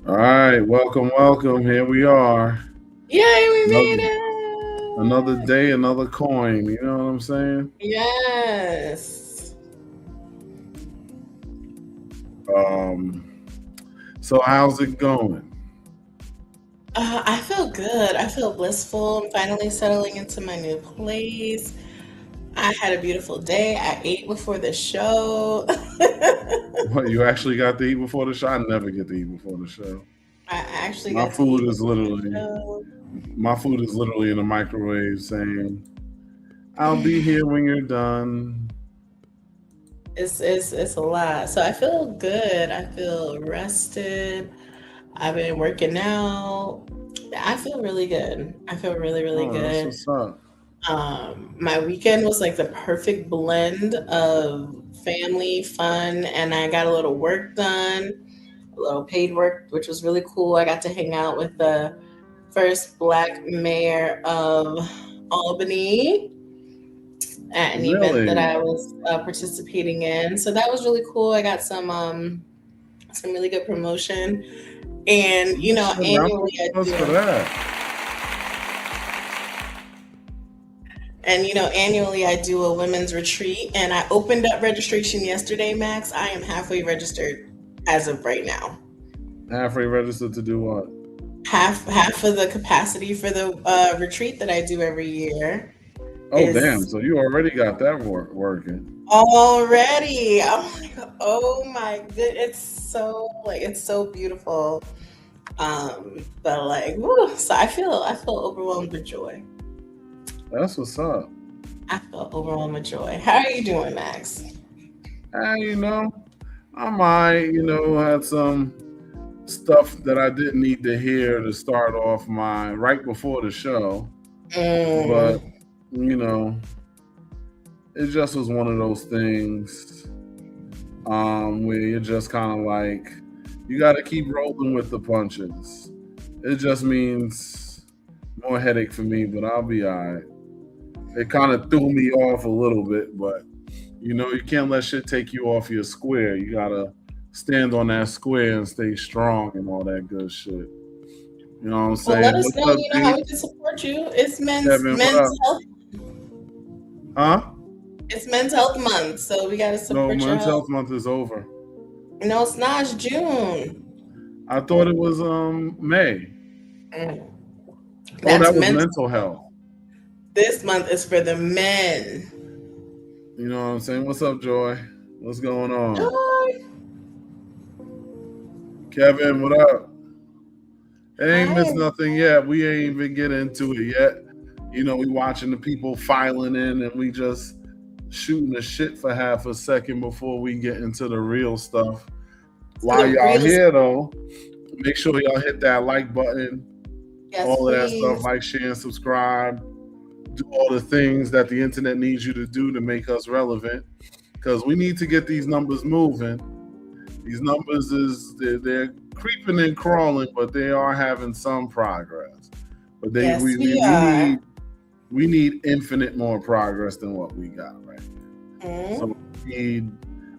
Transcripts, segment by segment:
All right, welcome. Here we are. Yay, we made Another another it! day, another coin. You know what I'm saying? Yes. Um, so how's it going? I feel good. I feel blissful. I'm finally settling into my new place. I had a beautiful day. I ate before the show. What you actually got to eat before the show? I never get to eat before the show. I actually My got to eat food is before the literally show. my food is literally in the microwave saying, "I'll be here when you're done." It's a lot. So I feel good. I feel rested. I've been working out. I feel really good. I feel really, really Oh, that's good. what's up. My weekend was like the perfect blend of family, fun, and I got a little work done, a little paid work, which was really cool. I got to hang out with the first Black mayor of Albany at an event that Really? I was participating in. So that was really cool. I got some really good promotion, and You should round of annually I applause for do. that. And annually I do a women's retreat, and I opened up registration yesterday, Max. I am halfway registered as of right now. Halfway registered to do what? Half of the capacity for the retreat that I do every year Oh, damn. is So you already got that working. already. I'm like, oh my good, it's so beautiful. But like, woo, so I feel overwhelmed with joy. That's what's up. I feel overwhelmed with joy. How are you doing, Max? You know, I might, had some stuff that I didn't need to hear to start off my right before the show, but Mm, you know, it just was one of those things where you're just kind of like, you got to keep rolling with the punches. It just means more headache for me, but I'll be all right. It kind of threw me off a little bit, but you can't let shit take you off your square. You gotta stand on that square and stay strong and all that good shit. You know what I'm well, let saying? us What's know, up, how D? we can support you. It's men's Kevin, what men's up? health. Huh? It's Men's Health Month, so we got to No, support your Men's health. Health Month is over. No, it's not. It's June. I thought it was May. Mm. Oh, That's that was men's. mental health. This month is for the men. You know what I'm saying? What's up, Joy? What's going on? Joy. Kevin, what up? It ain't missed Hi. nothing yet. We ain't even get into it yet. We watching the people filing in and we just shooting the shit for half a second before we get into the real stuff. To While the y'all real. here though, make sure y'all hit that like button, Yes, all of that stuff, please. like, share, and subscribe. Do all the things that the internet needs you to do to make us relevant. Because we need to get these numbers moving. These numbers they're creeping and crawling, but they are having some progress. But they Yes, we, we, we we are. need we need infinite more progress than what we got right now. So Mm.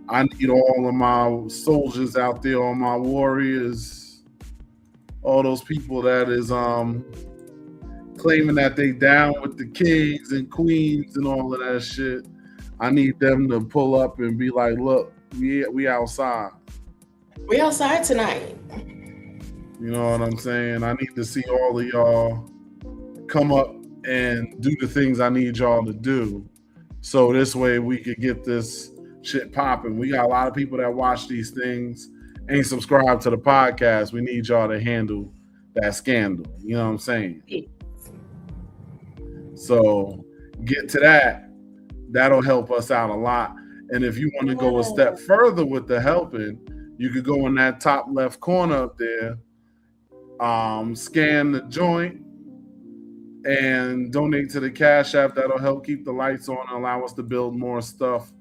I need all of my soldiers out there, all my warriors, all those people that is claiming that they down with the kings and queens and all of that shit. I need them to pull up and be like, look, we outside. We outside tonight. You know what I'm saying? I need to see all of y'all come up and do the things I need y'all to do. So this way we could get this shit popping. We got a lot of people that watch these things, ain't subscribed to the podcast. We need y'all to handle that scandal. You know what I'm saying? So get to that. That'll help us out a lot. And if you want to go a step Yes. further with the helping, you could go in that top left corner up there, scan the joint, and donate to the Cash App. That'll help keep the lights on and allow us to build more stuff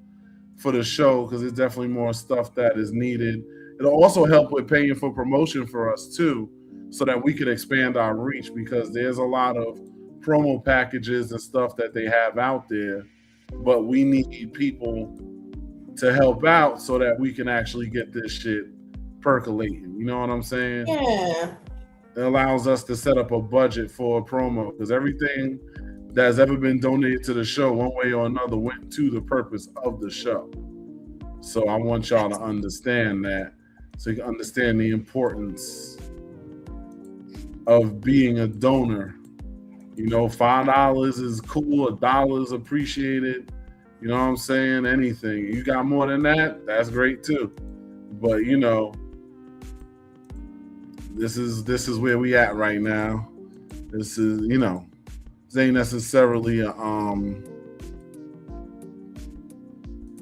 for the show because there's definitely more stuff that is needed. It'll also help with paying for promotion for us too, so that we could expand our reach because there's a lot of promo packages and stuff that they have out there, but we need people to help out so that we can actually get this shit percolating. You know what I'm saying? Yeah. It allows us to set up a budget for a promo because everything that's ever been donated to the show, one way or another, went to the purpose of the show. So I want y'all to understand that, so you can understand the importance of being a donor. You know, $5 is cool, $1 is appreciated. You know what I'm saying? Anything. You got more than that, that's great too. But you know, this is where we at right now. This is, you know, this ain't necessarily a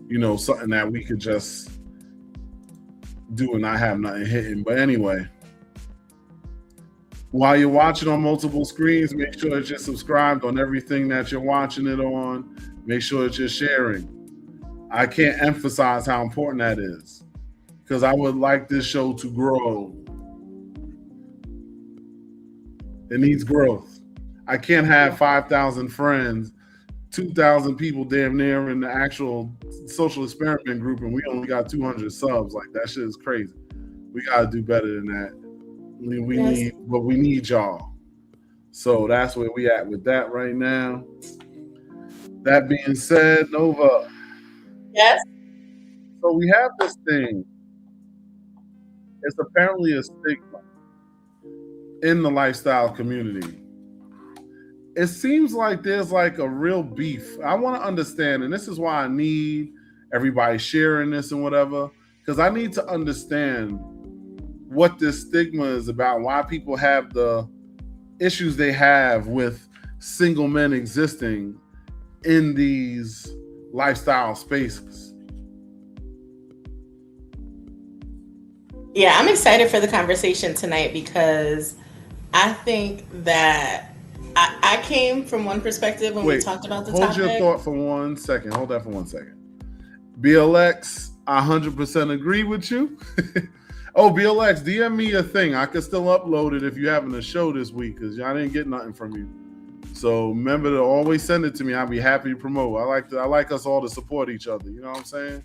you know, something that we could just do and not have nothing hitting. But anyway, while you're watching on multiple screens, make sure that you're subscribed on everything that you're watching it on. Make sure that you're sharing. I can't emphasize how important that is because I would like this show to grow. It needs growth. I can't have 5,000 friends, 2,000 people damn near in the actual social experiment group, and we only got 200 subs. Like, that shit is crazy. We got to do better than that. We need y'all. So that's where we at with that right now. That being said, Nova. Yes. So we have this thing. It's apparently a stigma in the lifestyle community. It seems like there's like a real beef. I want to understand, and this is why I need everybody sharing this and whatever, because I need to understand what this stigma is about, why people have the issues they have with single men existing in these lifestyle spaces. Yeah, I'm excited for the conversation tonight because I think that I came from one perspective when we talked about the topic. Hold your thought for 1 second. Hold that for 1 second. BLX, I 100% agree with you. Oh, BLX, DM me a thing. I can still upload it if you're having a show this week because I didn't get nothing from you. So remember to always send it to me. I'll be happy to promote. I like us all to support each other. You know what I'm saying?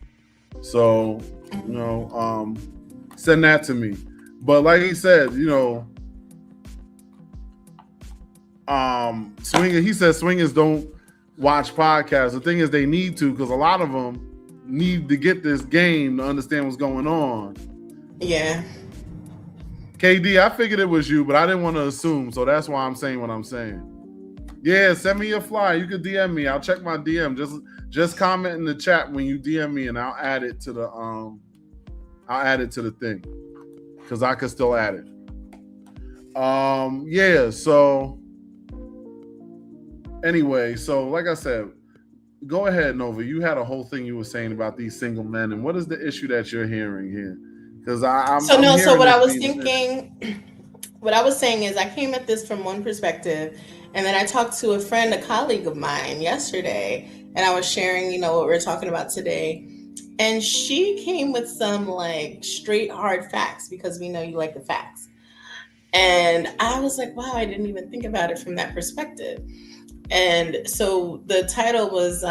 So, you know, send that to me. But like he said, you know, swingers don't watch podcasts. The thing is, they need to, because a lot of them need to get this game to understand what's going on. Yeah. KD, I figured it was you, but I didn't want to assume, so that's why I'm saying what I'm saying. Yeah, send me a flyer. You could DM me. I'll check my DM. Just comment in the chat when you DM me, and I'll add it to the thing, because I could still add it. Yeah. So anyway, so like I said, go ahead, Nova. You had a whole thing you were saying about these single men, and what is the issue that you're hearing here? Because what I was thinking, what I was saying is I came at this from one perspective, and then I talked to a friend, a colleague of mine yesterday, and I was sharing, you know, what we're talking about today. And she came with some like straight hard facts, because we know you like the facts. And I was like, wow, I didn't even think about it from that perspective. And so the title was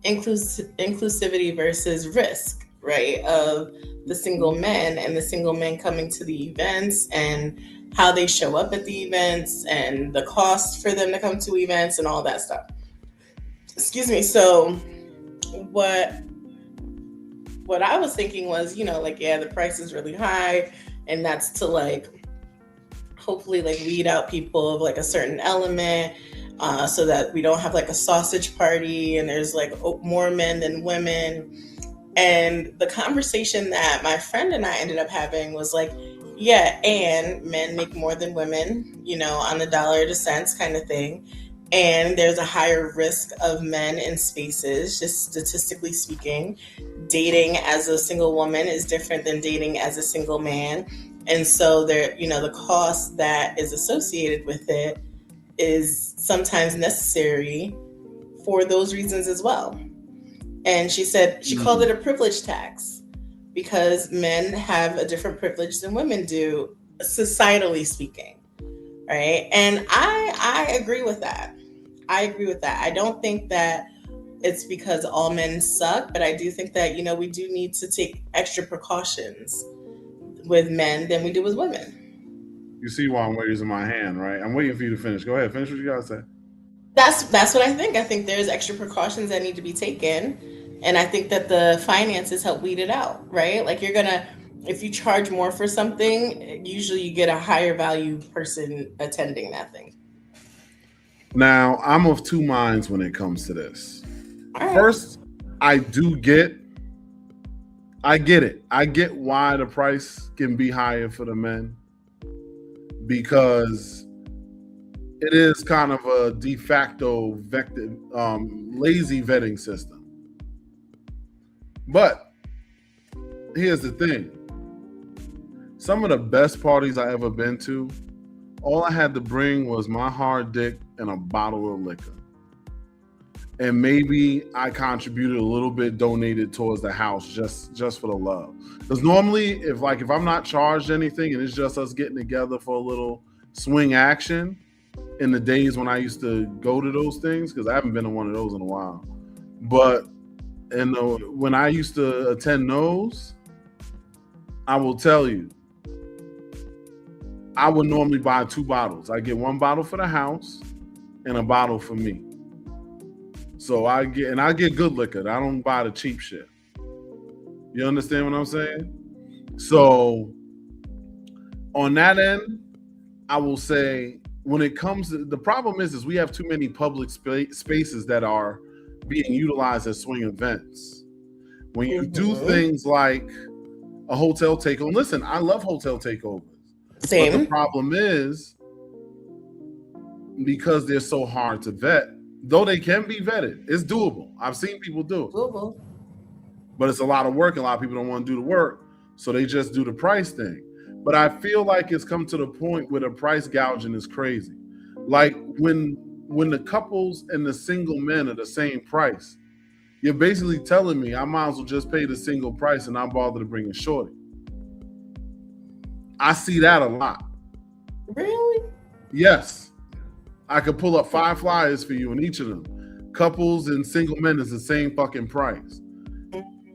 inclusivity versus risk, right? Of the single men and the single men coming to the events and how they show up at the events and the cost for them to come to events and all that stuff. Excuse me. So what I was thinking was, you know, like, yeah, the price is really high, and that's to like hopefully like weed out people of like a certain element, so that we don't have like a sausage party and there's like more men than women. And the conversation that my friend and I ended up having was like, yeah, and men make more than women, you know, on the dollar to cents kind of thing. And there's a higher risk of men in spaces, just statistically speaking. Dating as a single woman is different than dating as a single man. And so there, you know, the cost that is associated with it is sometimes necessary for those reasons as well. And she said, she called it a privilege tax, because men have a different privilege than women do, societally speaking, right? And I agree with that. I don't think that it's because all men suck, but I do think that, you know, we do need to take extra precautions with men than we do with women. You see why I'm raising my hand, right? I'm waiting for you to finish. Go ahead, finish what you gotta say. That's what I think. I think there's extra precautions that need to be taken, and I think that the finances help weed it out, right? Like if you charge more for something, usually you get a higher value person attending that thing. Now, I'm of two minds when it comes to this. All right. First, I get it. I get why the price can be higher for the men, because it is kind of a de facto lazy vetting system. But here's the thing. Some of the best parties I ever been to, all I had to bring was my hard dick and a bottle of liquor. And maybe I contributed a little bit, donated towards the house just for the love. Because normally, if I'm not charged anything and it's just us getting together for a little swing action, in the days when I used to go to those things, because I haven't been to one of those in a while. But when I used to attend those, I will tell you, I would normally buy 2 bottles. I get 1 bottle for the house and a bottle for me. So I get good liquor. I don't buy the cheap shit. You understand what I'm saying? So on that end, I will say, when it comes to the problem is we have too many public spaces that are being utilized as swing events. When you do things like a hotel takeover, listen, I love hotel takeovers. Same. But the problem is, because they're so hard to vet, though they can be vetted, it's doable. I've seen people do it. Doable. But it's a lot of work. A lot of people don't want to do the work, so they just do the price thing. But I feel like it's come to the point where the price gouging is crazy. Like when the couples and the single men are the same price, you're basically telling me I might as well just pay the single price and not bother to bring a shorty. I see that a lot. Really? Yes. I could pull up 5 flyers for you in each of them. Couples and single men is the same fucking price.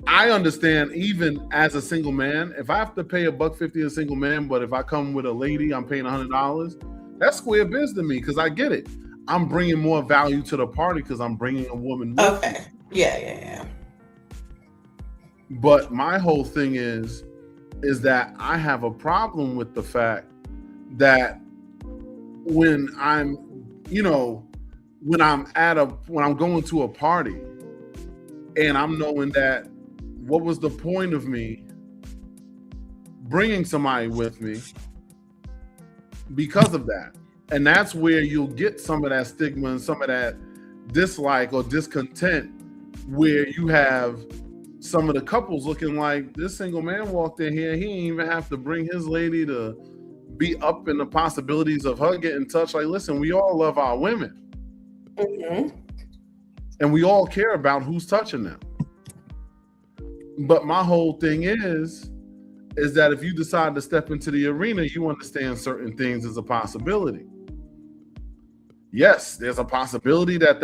I understand, even as a single man, if I have to pay $150 a single man, but if I come with a lady, I'm paying $100, that's square biz to me, because I get it. I'm bringing more value to the party because I'm bringing a woman with me. Yeah. But my whole thing is that I have a problem with the fact that when I'm going to a party and I'm knowing that, what was the point of me bringing somebody with me because of that? And that's where you'll get some of that stigma and some of that dislike or discontent, where you have some of the couples looking like, this single man walked in here, he didn't even have to bring his lady to be up in the possibilities of her getting touched. Like, listen, we all love our women. Mm-hmm. And we all care about who's touching them. But my whole thing is that if you decide to step into the arena, you understand certain things as a possibility. Yes, there's a possibility that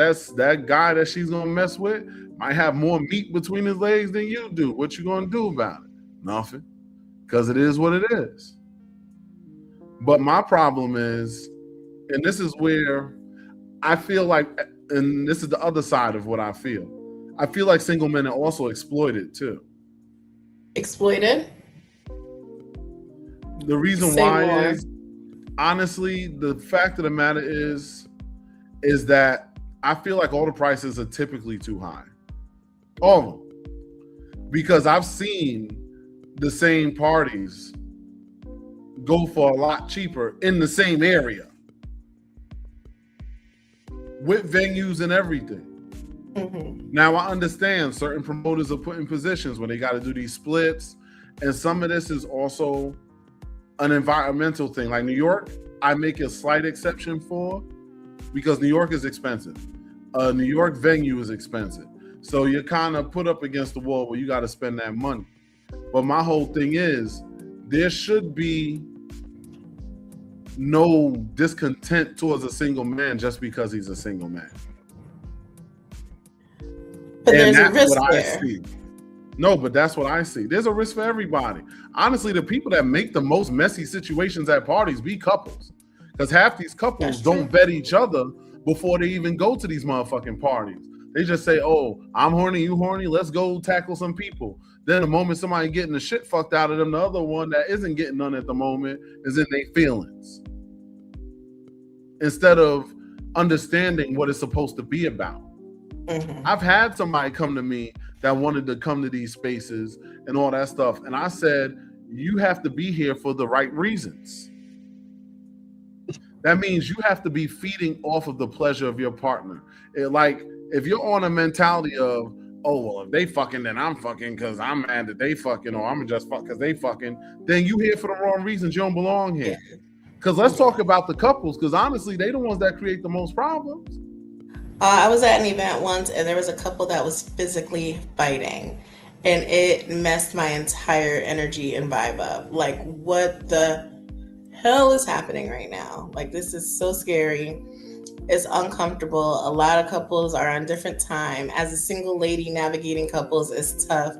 guy that she's gonna mess with might have more meat between his legs than you do. What you gonna do about it? Nothing, because it is what it is. But my problem is, and this is where I feel like, and this is the other side of what I feel like single men are also exploited too. Exploited? The reason why is, honestly, the fact of the matter is that I feel like all the prices are typically too high. All of them. Because I've seen the same parties go for a lot cheaper in the same area, with venues and everything. Mm-hmm. Now, I understand certain promoters are put in positions where they got to do these splits, and some of this is also an environmental thing. Like New York, I make a slight exception for, because New York is expensive. A New York venue is expensive. So you're kind of put up against the wall where you got to spend that money. But my whole thing is, there should be no discontent towards a single man just because he's a single man. But And there's a that's risk what I there. see. No, but that's what I see. There's a risk for everybody. Honestly, the people that make the most messy situations at parties be couples. Because half these couples don't vet each other before they even go to these motherfucking parties. They just say, oh, I'm horny, you horny, let's go tackle some people. Then the moment somebody getting the shit fucked out of them, the other one that isn't getting none at the moment is in their feelings. Instead of understanding what it's supposed to be about. Mm-hmm. I've had somebody come to me that wanted to come to these spaces and all that stuff. And I said, you have to be here for the right reasons. That means you have to be feeding off of the pleasure of your partner. Like, if you're on a mentality of, oh, well, if they fucking, then I'm fucking because I'm mad that they fucking, or I'm just fuck because they fucking, then you here for the wrong reasons. You don't belong here. Because let's talk about the couples, because honestly, they the ones that create the most problems. I was at an event once and there was a couple that was physically fighting and it messed my entire energy and vibe up. Like, what the hell is happening right now? Like, this is so scary. It's uncomfortable. A lot of couples are on different time. As a single lady, navigating couples is tough.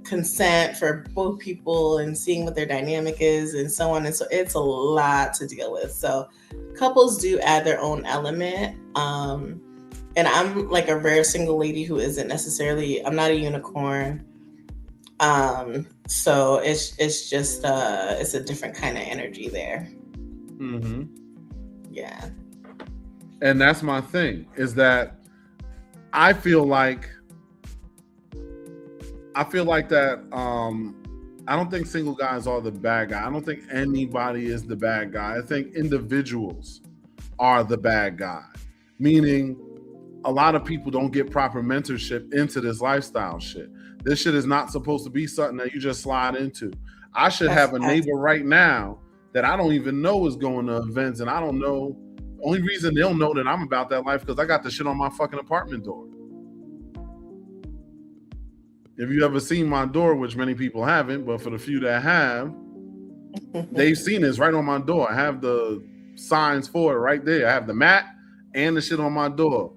Consent for both people and seeing what their dynamic is and so on. And so it's a lot to deal with. So couples do add their own element. And I'm like a rare single lady who isn't necessarily, I'm not a unicorn. So it's just, it's a different kind of energy there. Mm-hmm. Yeah. And that's my thing, is that I feel like that I don't think single guys are the bad guy. I don't think anybody is the bad guy. I think individuals are the bad guy. Meaning a lot of people don't get proper mentorship into this lifestyle shit. This shit is not supposed to be something that you just slide into. I should have a neighbor right now that I don't even know is going to events, and I don't know. Only reason they'll know that I'm about that life because I got the shit on my fucking apartment door. If you ever seen my door, which many people haven't, but for the few that have, they've seen this right on my door. I have the signs for it right there. I have the mat and the shit on my door.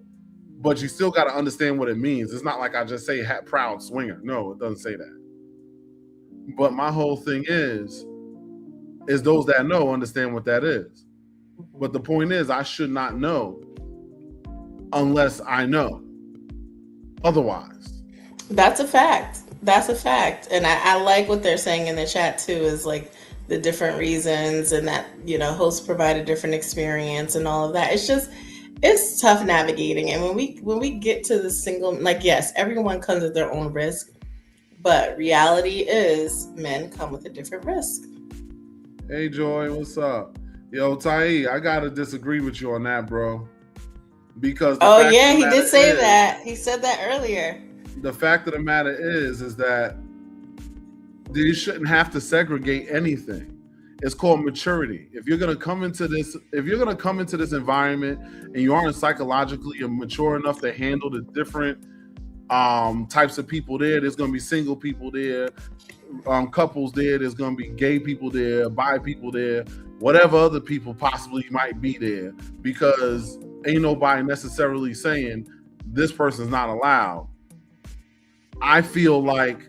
But you still got to understand what it means. It's not like I just say proud swinger. No, it doesn't say that. But my whole thing is those that know understand what that is. But the point is, I should not know unless I know. Otherwise. That's a fact. And I like what they're saying in the chat too, is like the different reasons and that, hosts provide a different experience and all of that. It's tough navigating. And when we get to the single, like, yes, everyone comes at their own risk, but reality is men come with a different risk. Hey, Joy, what's up? Yo, Tai, I got to disagree with you on that, bro. Because he did say that. He said that earlier. The fact of the matter is that you shouldn't have to segregate anything. It's called maturity. If you're gonna come into this environment and you aren't psychologically mature enough to handle the different types of people there's gonna be single people there, couples there, there's gonna be gay people there, bi people there, whatever other people possibly might be there, because ain't nobody necessarily saying this person's not allowed. I feel like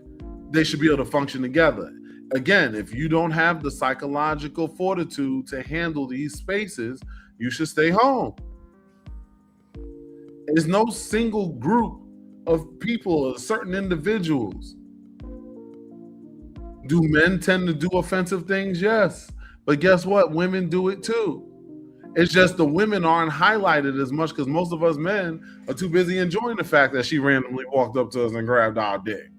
they should be able to function together. Again, if you don't have the psychological fortitude to handle these spaces, you should stay home. There's no single group of people or certain individuals. Do men tend to do offensive things? Yes. But guess what? Women do it too. It's just the women aren't highlighted as much because most of us men are too busy enjoying the fact that she randomly walked up to us and grabbed our dick.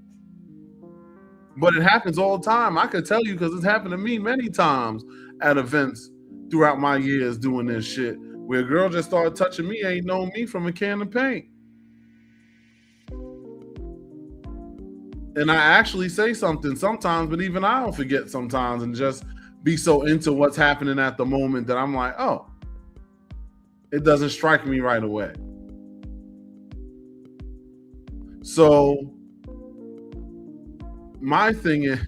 But it happens all the time. I could tell you because it's happened to me many times at events throughout my years doing this shit, where a girl just started touching me, ain't known me from a can of paint. And I actually say something sometimes, but even I don't forget sometimes and just be so into what's happening at the moment that I'm like, oh, it doesn't strike me right away. So my thing is,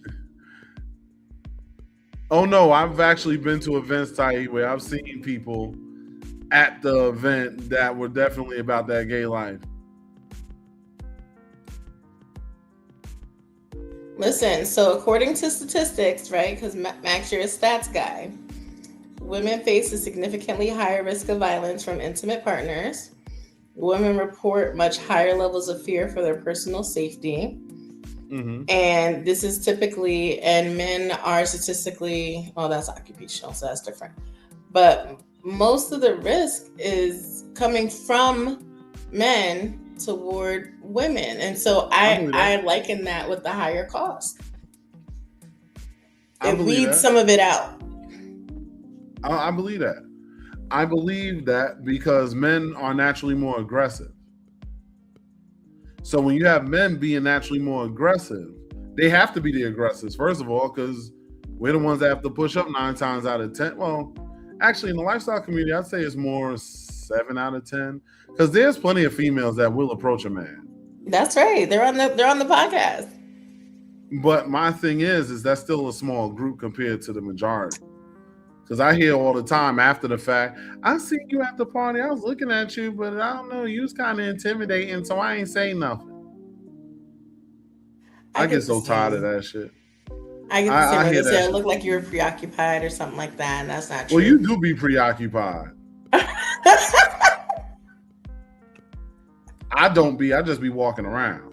oh no, I've actually been to events, Tai, where I've seen people at the event that were definitely about that gay life. Listen, so according to statistics, right? Because Max, you're a stats guy. Women face a significantly higher risk of violence from intimate partners. Women report much higher levels of fear for their personal safety. Mm-hmm. And this is typically, and men are statistically, well, that's occupational, so that's different. But most of the risk is coming from men toward women. And so I liken that with the higher cost. It weeds some of it out. I believe that. I believe that because men are naturally more aggressive. So when you have men being naturally more aggressive, they have to be the aggressors, first of all, because we're the ones that have to push up 9 times out of 10. Well, actually, in the lifestyle community, I'd say it's more 7 out of 10, because there's plenty of females that will approach a man. That's right. They're on the podcast. But my thing is that's still a small group compared to the majority. Because I hear all the time after the fact, I seen you at the party, I was looking at you, but I don't know, you was kind of intimidating, so I ain't saying nothing. I get so tired of that shit. I get to say when they say it looked like you were preoccupied or something like that, and that's not true. Well, you do be preoccupied. I don't be, I just be walking around.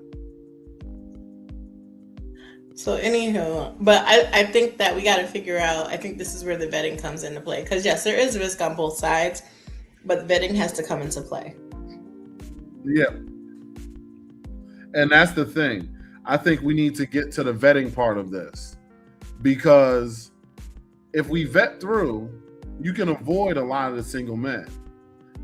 So anywho, but I think that we got to figure out, I think this is where the vetting comes into play. Because yes, there is risk on both sides, but vetting has to come into play. Yeah. And that's the thing. I think we need to get to the vetting part of this. Because if we vet through, you can avoid a lot of the single men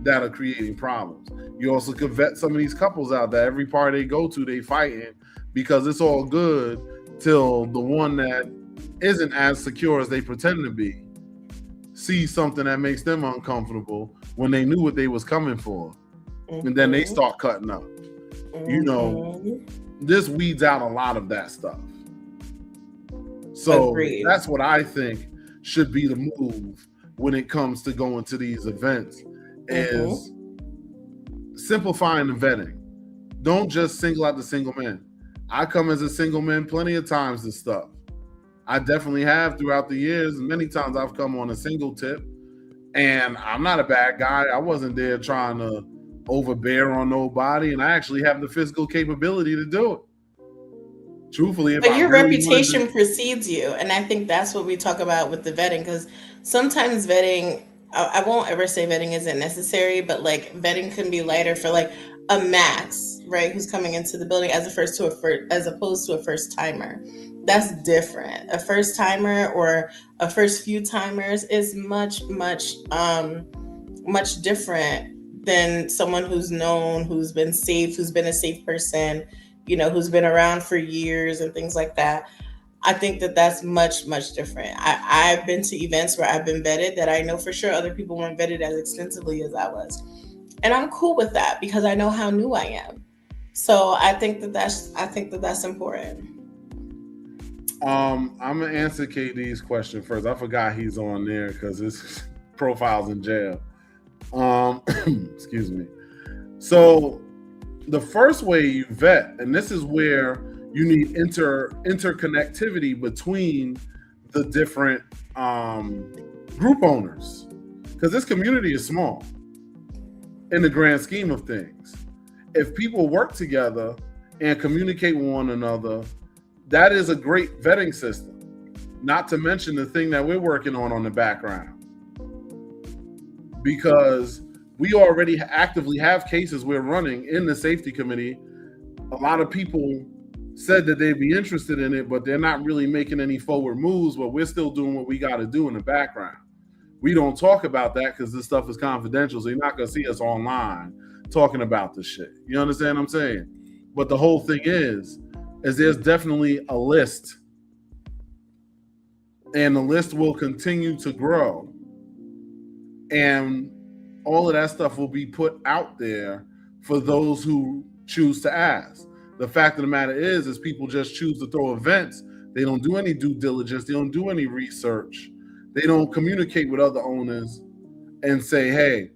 that are creating problems. You also could vet some of these couples out that every party they go to, they fighting because it's all good till the one that isn't as secure as they pretend to be sees something that makes them uncomfortable when they knew what they was coming for. Mm-hmm. And then they start cutting up. Mm-hmm. You know, this weeds out a lot of that stuff. So Agreed. That's what I think should be the move when it comes to going to these events is simplifying the vetting. Don't just single out the single men. I come as a single man plenty of times to stuff. I definitely have throughout the years. Many times I've come on a single tip, and I'm not a bad guy. I wasn't there trying to overbear on nobody, and I actually have the physical capability to do it. Truthfully, but your reputation precedes you, and I think that's what we talk about with the vetting, because sometimes vetting, I won't ever say vetting isn't necessary, but like vetting can be lighter for like a Max, right, who's coming into the building as opposed to a first timer. That's different. A first timer or a first few timers is much different than someone who's known, who's been safe, who's been a safe person, you know, who's been around for years and things like that. I think that that's much different. I've been to events where I've been vetted that I know for sure other people weren't vetted as extensively as I was. And I'm cool with that because I know how new I am. So I think that that's important. I'm gonna answer KD's question first. I forgot he's on there because his profile's in jail. Excuse me. So the first way you vet, and this is where you need interconnectivity between the different group owners, because this community is small in the grand scheme of things. If people work together and communicate with one another, that is a great vetting system. Not to mention the thing that we're working on the background, because we already actively have cases we're running in the safety committee. A lot of people said that they'd be interested in it, but they're not really making any forward moves, but we're still doing what we got to do in the background. We don't talk about that because this stuff is confidential, so you're not going to see us online talking about this shit. You understand what I'm saying? But the whole thing is there's definitely a list, and the list will continue to grow, and all of that stuff will be put out there for those who choose to ask. The fact of the matter is people just choose to throw events. They don't do any due diligence. They don't do any research. They don't communicate with other owners and say, hey,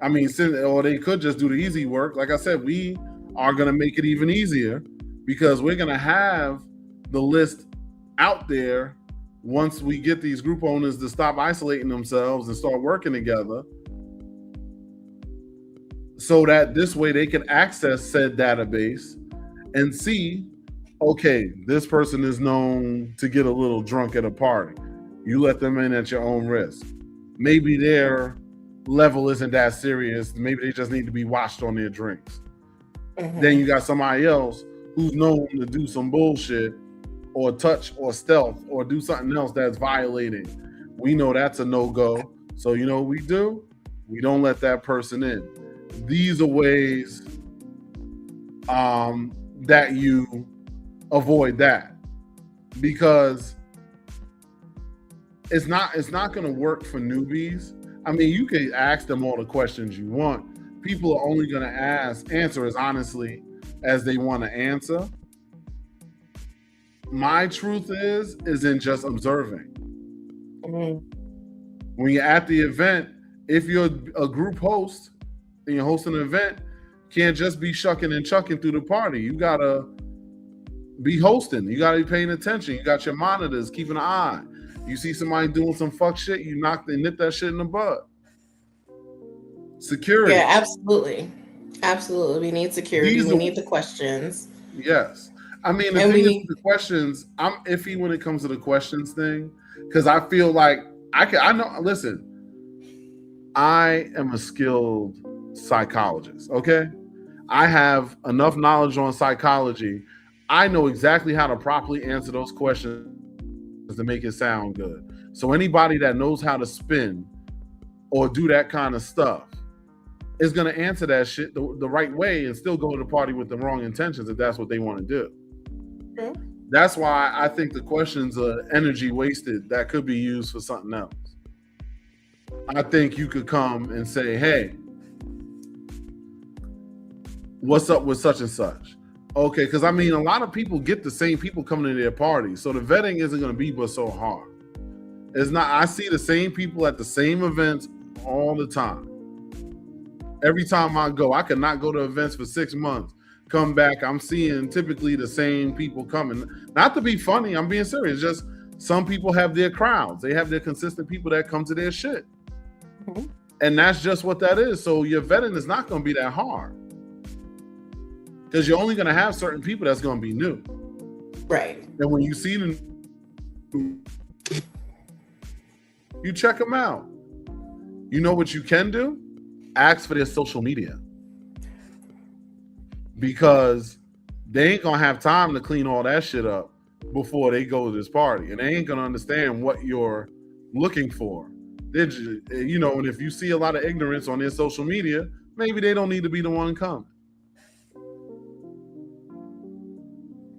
I mean, or they could just do the easy work. Like I said, we are going to make it even easier because we're going to have the list out there once we get these group owners to stop isolating themselves and start working together, so that this way they can access said database and see, okay, this person is known to get a little drunk at a party. You let them in at your own risk. Maybe their level isn't that serious. Maybe they just need to be watched on their drinks. Then you got somebody else who's known to do some bullshit or touch or stealth or do something else that's violating. We know that's a no-go. So you know what we do? We don't let that person in. These are ways that you avoid that, because it's not going to work for newbies. I mean, you can ask them all the questions you want. People are only going to answer as honestly as they want to answer. My truth is in just observing. When you're at the event, if you're a group host and you're hosting an event, can't just be shucking and chucking through the party. You gotta be hosting. You gotta be paying attention. You got your monitors, keeping an eye. You see somebody doing some fuck shit, you nip that shit in the bud. Security. Yeah, absolutely. Absolutely. We need security. We need the questions. Yes. I mean, the thing is, the questions, I'm iffy when it comes to the questions thing, because I feel like listen, I am a skilled psychologist, okay? I have enough knowledge on psychology. I know exactly how to properly answer those questions to make it sound good. So anybody that knows how to spin or do that kind of stuff is going to answer that shit the right way and still go to the party with the wrong intentions if that's what they want to do. That's why I think the questions are energy wasted that could be used for something else. I think you could come and say, hey, what's up with such and such? Okay, because I mean, a lot of people get the same people coming to their parties, so the vetting isn't going to be but so hard. It's not. I see the same people at the same events all the time. Every time I go, I could not go to events for 6 months. Come back, I'm seeing typically the same people coming. Not to be funny, I'm being serious. Just some people have their crowds. They have their consistent people that come to their shit. And that's just what that is. So your vetting is not going to be that hard, because you're only going to have certain people that's going to be new. Right. And when you see them, you check them out. You know what you can do? Ask for their social media, because they ain't going to have time to clean all that shit up before they go to this party. And they ain't going to understand what you're looking for. You know, and if you see a lot of ignorance on their social media, maybe they don't need to be the one coming.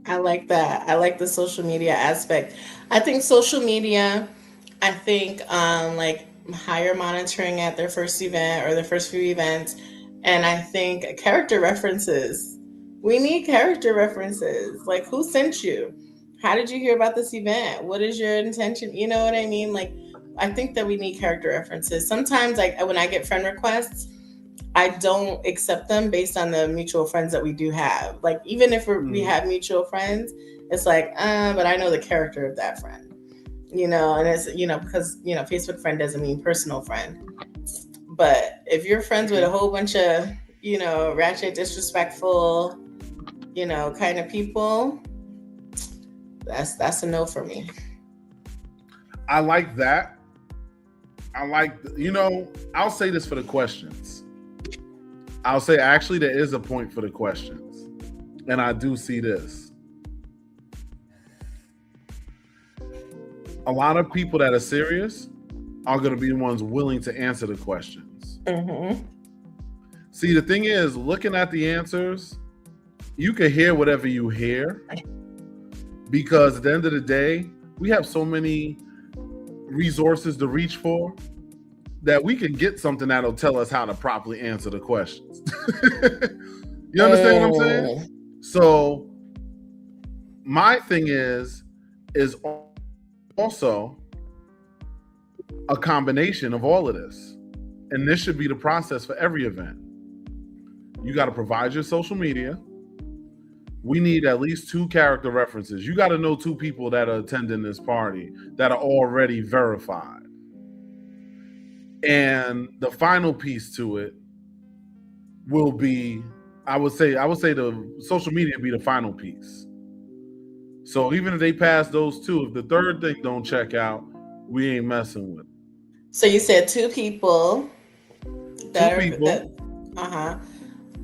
I like that. I like the social media aspect. I think social media, like higher monitoring at their first event or their first few events. And I think character references. We need character references. Like, who sent you? How did you hear about this event? What is your intention? You know what I mean? Like, I think that we need character references. Sometimes, like when I get friend requests, I don't accept them based on the mutual friends that we do have. Like, even if we have mutual friends, it's like, but I know the character of that friend, you know, and it's, you know, because, you know, Facebook friend doesn't mean personal friend. But if you're friends with a whole bunch of, you know, ratchet, disrespectful, you know, kind of people, that's a no for me. I like that. You know, I'll say this for the questions. I'll say, actually, there is a point for the questions. And I do see this. A lot of people that are serious are going to be the ones willing to answer the questions. See, the thing is, looking at the answers, you can hear whatever you hear, because at the end of the day, we have so many resources to reach for that we can get something that'll tell us how to properly answer the questions. You understand what I'm saying? So my thing is also a combination of all of this. And this should be the process for every event. You got to provide your social media. we need at least 2 character references. You got to know 2 people that are attending this party that are already verified. And the final piece to it will be, I would say the social media be the final piece. So even if they pass those 2, if the third thing don't check out, we ain't messing with it. So you said 2 people. 2 people. What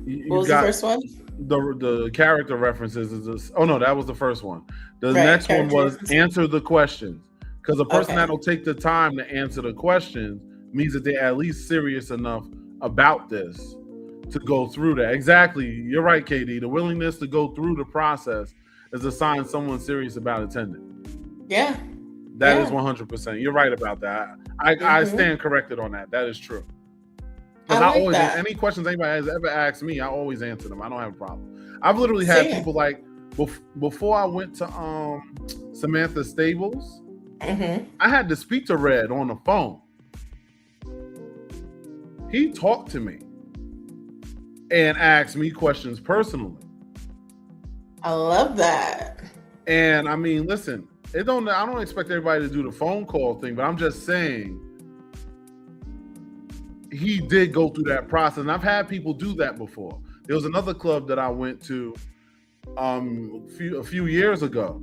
You was the got first one? the character references is this. Oh no, that was the first one. The Right, next one character was references. answer the questions, because a person Okay. that'll take the time to answer the questions means that they're at least serious enough about this to go through that. Exactly, you're right, KD. The willingness to go through the process is a sign someone's serious about attending. Yeah. That Yeah. is 100%. You're right about that. I stand corrected on that. That is true. Because I I like always, that. any questions anybody has ever asked me, I always answer them. I don't have a problem. I've literally had Same. people like, before I went to Samantha Stables, Mm-hmm. I had to speak to Red on the phone. He talked to me and asked me questions personally. I love that. And I mean, listen, I don't expect everybody to do the phone call thing, but I'm just saying he did go through that process. And I've had people do that before. There was another club that I went to a few years ago,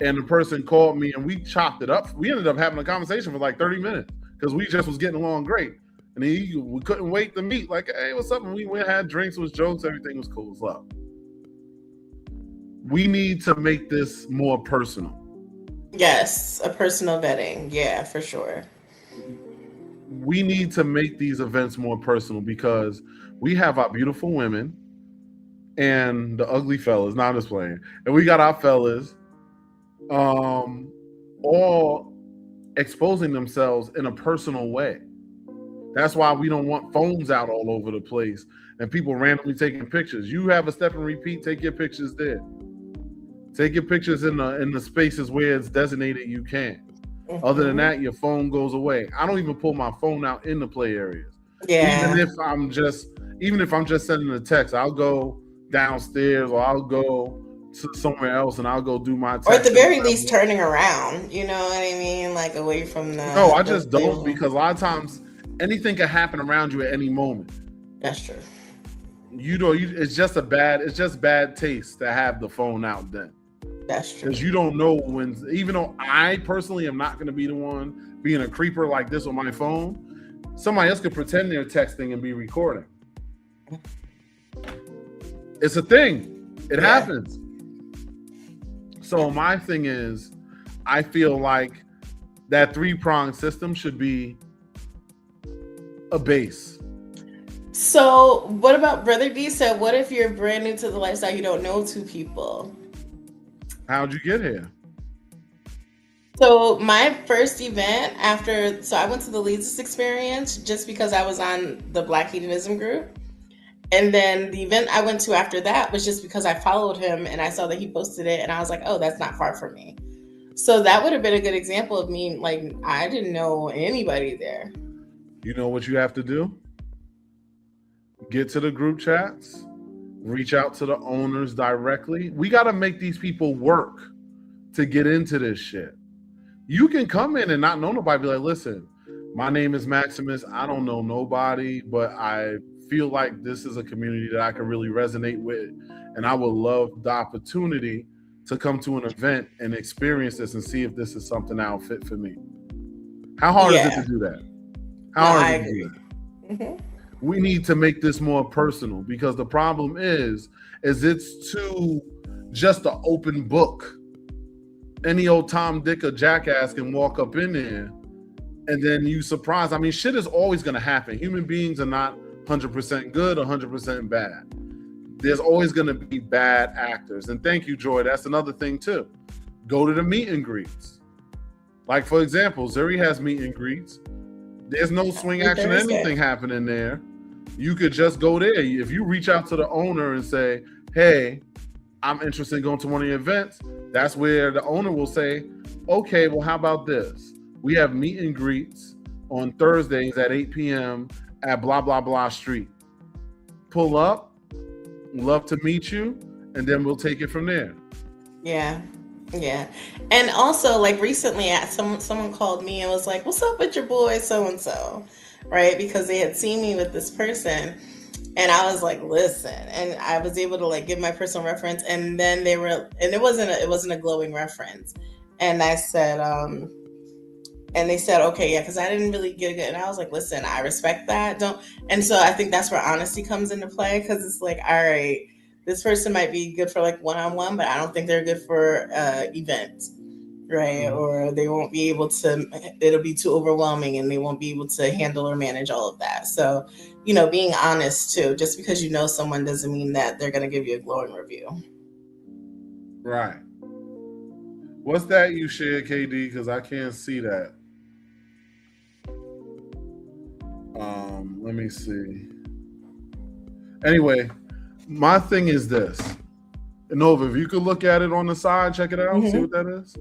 and the person called me and we chopped it up. We ended up having a conversation for like 30 minutes because we just was getting along great. And we couldn't wait to meet. Like, hey, what's up? And we went, had drinks, it was jokes, everything was cool as love. We need to make this more personal. Yes, a personal vetting. Yeah, for sure. We need to make these events more personal because we have our beautiful women and the ugly fellas, not just playing, and we got our fellas all exposing themselves in a personal way. That's why we don't want phones out all over the place and people randomly taking pictures. You have a step and repeat, take your pictures there. Take your pictures in the spaces where it's designated you can. Mm-hmm. Other than that, your phone goes away. I don't even pull my phone out in the play areas. Yeah. Even if I'm just sending a text, I'll go downstairs or I'll go to somewhere else and I'll go do my text. Or at the very least, turning around. You know what I mean? Like away from the. No, I just don't, because a lot of times anything can happen around you at any moment. That's true. It's just bad taste to have the phone out then. That's true. Because you don't know when, even though I personally am not going to be the one being a creeper like this on my phone, somebody else could pretend they're texting and be recording. It's a thing. It happens. So my thing is, I feel like that 3-pronged system should be a base. So what about Brother D said, what if you're brand new to the lifestyle, you don't know 2 people? How'd you get here? So my first event I went to the Leeds experience just because I was on the Black Hedonism group. And then the event I went to after that was just because I followed him and I saw that he posted it and I was like, oh, that's not far from me. So that would have been a good example of me. Like, I didn't know anybody there. You know what you have to do? Get to the group chats, reach out to the owners directly. We got to make these people work to get into this shit. You can come in and not know nobody, be like, listen, my name is Maximus. I don't know nobody, but I feel like this is a community that I can really resonate with. And I would love the opportunity to come to an event and experience this and see if this is something that'll fit for me. How hard is it to do that? How hard is it to do that? Mm-hmm. We need to make this more personal because the problem is it's too just an open book. Any old Tom, Dick, or jackass can walk up in there and then you surprise. I mean, shit is always going to happen. Human beings are not 100% good or 100% bad. There's always going to be bad actors. And thank you, Joy. That's another thing too. Go to the meet and greets. Like, for example, Zuri has meet and greets. There's no swing action, anything happening there. You could just go there. If you reach out to the owner and say, hey, I'm interested in going to one of your events, that's where the owner will say, okay, well, how about this? We have meet and greets on Thursdays at 8 p.m. at blah, blah, blah street. Pull up, love to meet you, and then we'll take it from there. Yeah. Yeah. And also like recently someone called me and was like, "What's up with your boy so and so?" Right? Because they had seen me with this person. And I was like, "Listen." And I was able to like give my personal reference, and then they were, and it wasn't a glowing reference. And I said and they said, "Okay, yeah, because I didn't really get a good." And I was like, "Listen, I respect that. Don't." And so I think that's where honesty comes into play, because it's like, all right, this person might be good for like one on one, but I don't think they're good for events, right? Mhm. Or they won't be able to. It'll be too overwhelming, and they won't be able to handle or manage all of that. So, being honest too. Just because you know someone doesn't mean that they're going to give you a glowing review. Right. What's that you shared, KD? Because I can't see that. Let me see. Anyway, my thing is this. Nova, if you could look at it on the side, check it out, see what that is.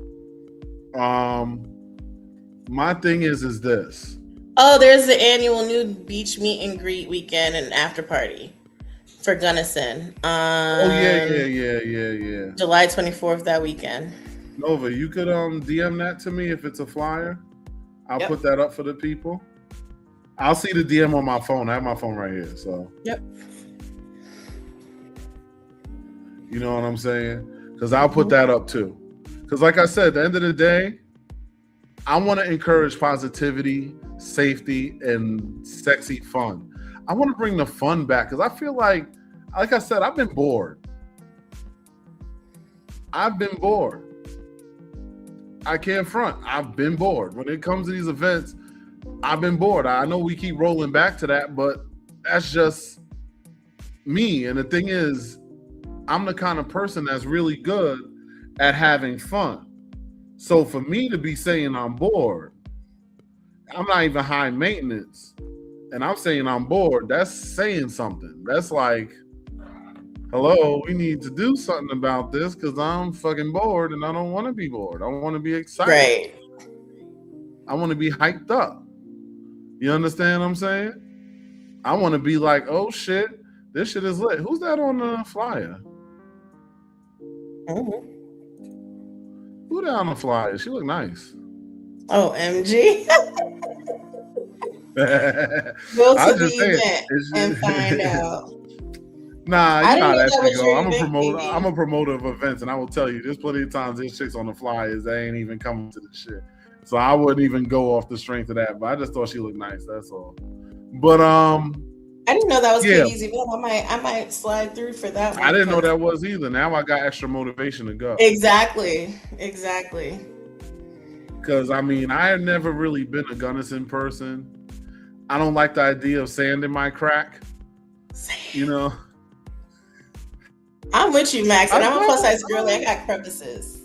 My thing is this. Oh, there's the annual Nude Beach meet and greet weekend and after party for Gunnison. Oh yeah. July 24th that weekend. Nova, you could DM that to me if it's a flyer. I'll Yep. put that up for the people. I'll see the DM on my phone. I have my phone right here, so Yep. you know what I'm saying? Because I'll put that up too. Because like I said, at the end of the day, I want to encourage positivity, safety, and sexy fun. I want to bring the fun back because I feel like I said, I've been bored. I can't front. I've been bored. When it comes to these events, I've been bored. I know we keep rolling back to that, but that's just me. And the thing is, I'm the kind of person that's really good at having fun. So for me to be saying I'm bored, I'm not even high maintenance, and I'm saying I'm bored, that's saying something. That's like, hello, we need to do something about this because I'm fucking bored and I don't want to be bored. I want to be excited. Right. I want to be hyped up. You understand what I'm saying? I want to be like, oh shit, this shit is lit. Who's that on the flyer? Mm-hmm. Who that on the flyer? She look nice. Oh, MG. Go to the event and find out. Nah, you know how that shit go. I'm I'm a promoter of events, and I will tell you, there's plenty of times there's chicks on the flyers that ain't even coming to the shit. So I wouldn't even go off the strength of that. But I just thought she looked nice. That's all. But I didn't know that was yeah. Katie's event. I might slide through for that one. I didn't know that was either. Now I got extra motivation to go. Exactly. Because I mean, I have never really been a Gunnison person. I don't like the idea of sand in my crack. You know. I'm with you, Max, and I'm a plus size girl. I got crevices.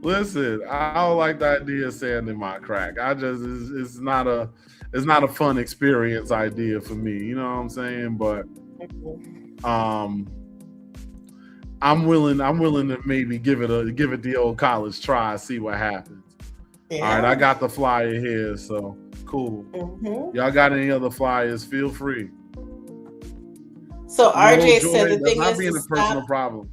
Listen, I don't like the idea of sand in my crack. It's not a fun experience idea for me. You know what I'm saying? But I'm willing to maybe give it the old college try, see what happens. Yeah. All right, I got the flyer here, so cool. Mm-hmm. Y'all got any other flyers? Feel free. So RJ said the thing not being a personal problem.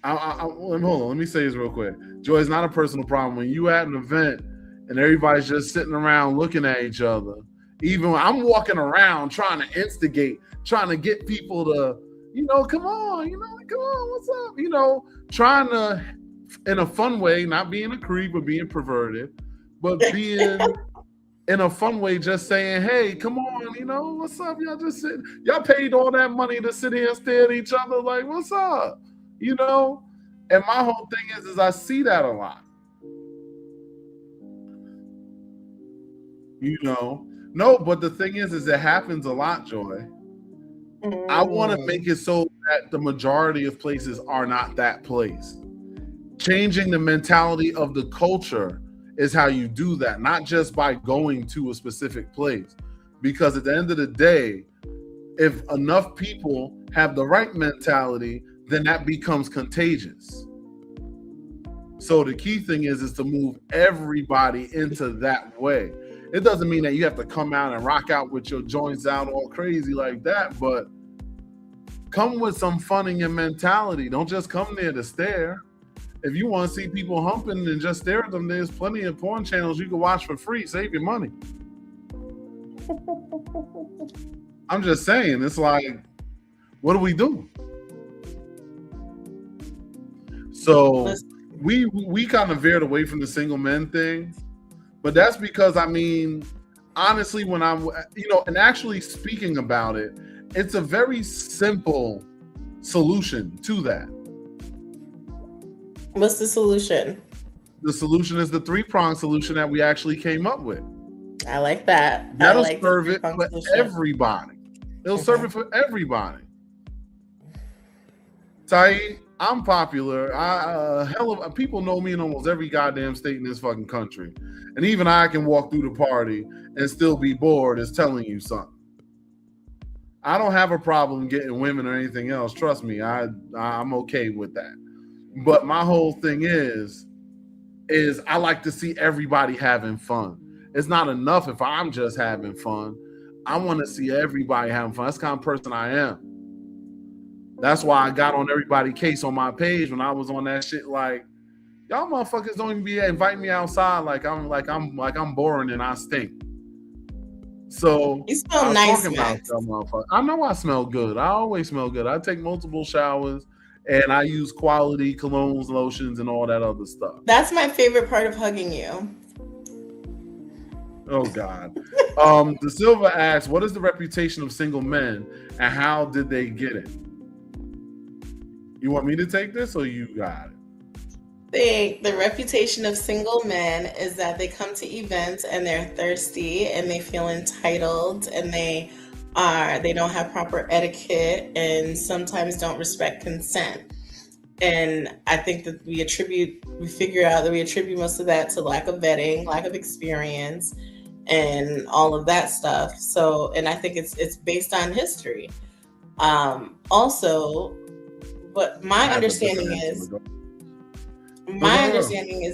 Hold on, let me say this real quick. Joy, it's not a personal problem. When you at an event and everybody's just sitting around looking at each other, even when I'm walking around trying to instigate, trying to get people to, come on, what's up? Trying to, in a fun way, not being a creep or being perverted, but being in a fun way, just saying, hey, come on, what's up? Y'all paid all that money to sit here and stare at each other like, what's up? And my whole thing is I see that a lot. No, but the thing is it happens a lot, Joy. I want to make it so that the majority of places are not that place. Changing the mentality of the culture is how you do that, not just by going to a specific place. Because at the end of the day, if enough people have the right mentality, then that becomes contagious. So the key thing is to move everybody into that way. It doesn't mean that you have to come out and rock out with your joints out all crazy like that, but Come with some fun in your mentality. Don't just come there to stare. If you want to see people humping and just stare at them, there's plenty of porn channels you can watch for free. Save your money. I'm just saying, it's like, what do we do? So we kind of veered away from the single men thing, but that's because, I mean, honestly, when I'm, and actually speaking about it, it's a very simple solution to that. What's the solution? The solution is the 3-prong solution that we actually came up with. I like that. That'll serve it for everybody. It'll serve it for everybody. Ty, I'm popular. Hell of people know me in almost every goddamn state in this fucking country, and even I can walk through the party and still be bored as telling you something. I don't have a problem getting women or anything else. Trust me, I'm okay with that. But my whole thing is I like to see everybody having fun. It's not enough if I'm just having fun. I want to see everybody having fun. That's the kind of person I am. That's why I got on everybody's case on my page when I was on that shit. Like, y'all motherfuckers don't even be inviting me outside. Like I'm boring and I stink. So you smell nice, Max. I know I smell good. I always smell good. I take multiple showers and I use quality colognes, lotions, and all that other stuff. That's my favorite part of hugging you. Oh God. The Silva asks, what is the reputation of single men and how did they get it? You want me to take this or you got it? The reputation of single men is that they come to events and they're thirsty and they feel entitled and they don't have proper etiquette and sometimes don't respect consent. And I think that we figure out that we attribute most of that to lack of vetting, lack of experience, and all of that stuff. So, and I think it's based on history. Also, but my understanding is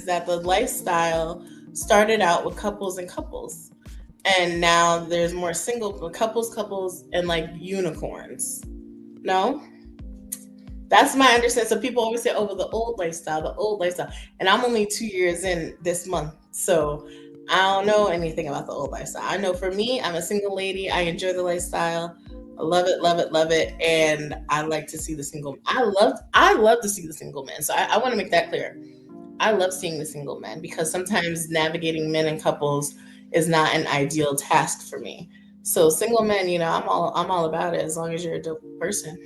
that the lifestyle started out with couples and couples, and now there's more single couples, and like unicorns. No, that's my understanding. So people always say, "Oh, the old lifestyle," and I'm only 2 years in this month, so I don't know anything about the old lifestyle. I know for me, I'm a single lady. I enjoy the lifestyle. I love it, and I like to see the single. I love to see the single men. So I want to make that clear. I love seeing the single men because sometimes navigating men and couples is not an ideal task for me. So single men, I'm all about it as long as you're a dope person.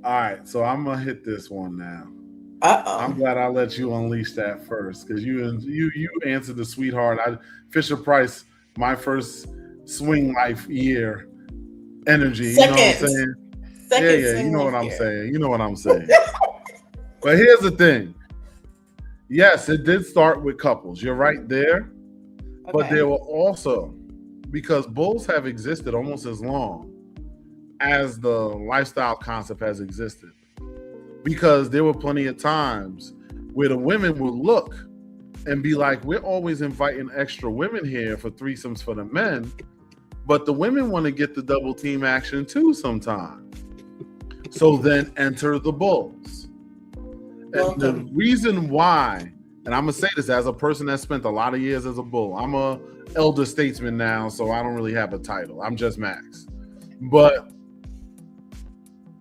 All right, so I'm gonna hit this one now. I'm glad I let you unleash that first because you answered the sweetheart. Fisher Price, my first swing life year. Energy, Second. You know what I'm saying? Yeah, you know what I'm saying. But here's the thing. Yes, it did start with couples. You're right there. Okay. But there were also, because bulls have existed almost as long as the lifestyle concept has existed. Because there were plenty of times where the women would look and be like, we're always inviting extra women here for threesomes for the men. But the women want to get the double team action too sometimes. So then enter the bulls. And the reason why, and I'm going to say this as a person that spent a lot of years as a bull. I'm a elder statesman now, so I don't really have a title. I'm just Max. But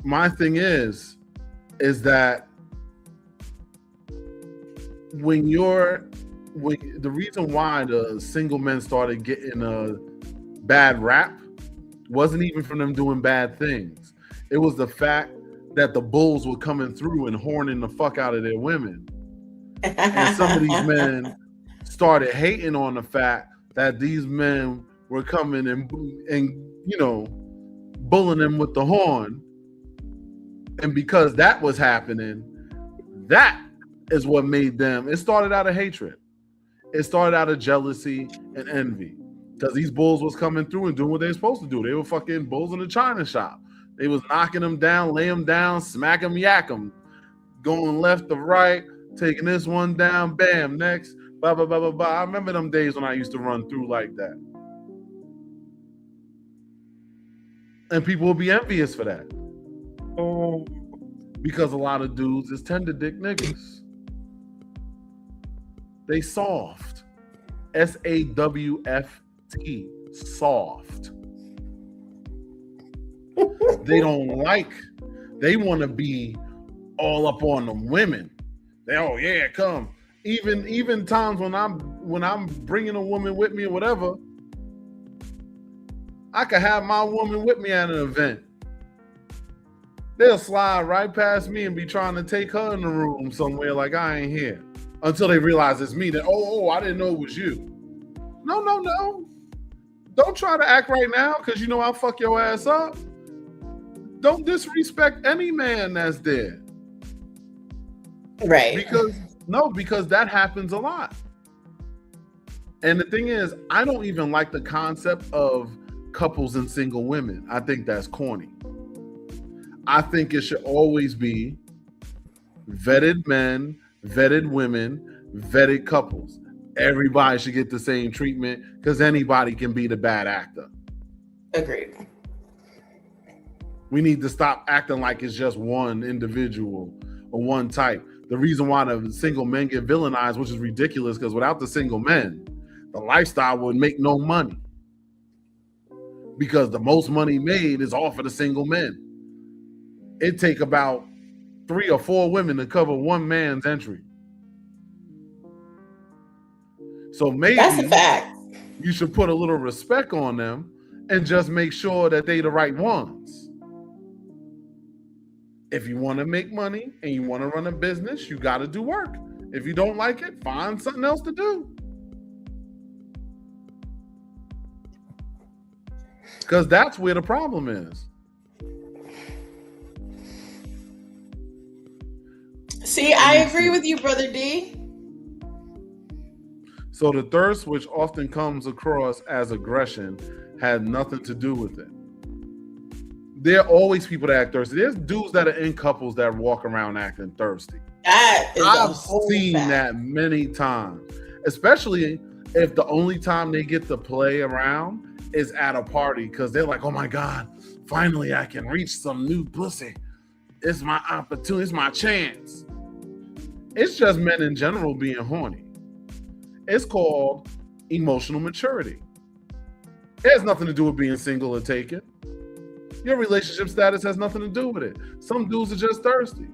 my thing is that the reason why the single men started getting a bad rap wasn't even from them doing bad things. It was the fact that the bulls were coming through and horning the fuck out of their women. And some of these men started hating on the fact that these men were coming and bullying them with the horn. And because that was happening, that is what made them. It started out of hatred. It started out of jealousy and envy. Because these bulls was coming through and doing what they were supposed to do. They were fucking bulls in the china shop. They was knocking them down, lay them down, smack them, yak them, going left to right, taking this one down, bam, next, blah, blah, blah, blah, blah. I remember them days when I used to run through like that. And people would be envious for that. Because a lot of dudes is tender dick niggas. They soft. SAWFT. Soft. They want to be all up on them women. Oh yeah, come. Even times when I'm bringing a woman with me or whatever, I could have my woman with me at an event. They'll slide right past me and be trying to take her in the room somewhere like I ain't here. Until they realize it's me. That, I didn't know it was you. No. Don't try to act right now because you know I'll fuck your ass up. Don't disrespect any man that's there. Right. Because that happens a lot. And the thing is, I don't even like the concept of couples and single women. I think that's corny. I think it should always be vetted men, vetted women, vetted couples. Everybody should get the same treatment because anybody can be the bad actor. Agreed. We need to stop acting like it's just one individual or one type. The reason why the single men get villainized, which is ridiculous, because without the single men, the lifestyle would make no money. Because the most money made is off of the single men. It take about 3 or 4 women to cover one man's entry. So maybe that's a fact. You should put a little respect on them and just make sure that they the right ones. If you want to make money and you want to run a business, you got to do work. If you don't like it, find something else to do. Because that's where the problem is. See, I agree with you, Brother D. So the third switch often comes across as aggression, had nothing to do with it. There are always people that act thirsty. There's dudes that are in couples that walk around acting thirsty. I've seen that many times, especially if the only time they get to play around is at a party because they're like, oh my God, finally I can reach some new pussy. It's my opportunity, it's my chance. It's just men in general being horny. It's called emotional maturity. It has nothing to do with being single or taken. Your relationship status has nothing to do with it. Some dudes are just thirsty.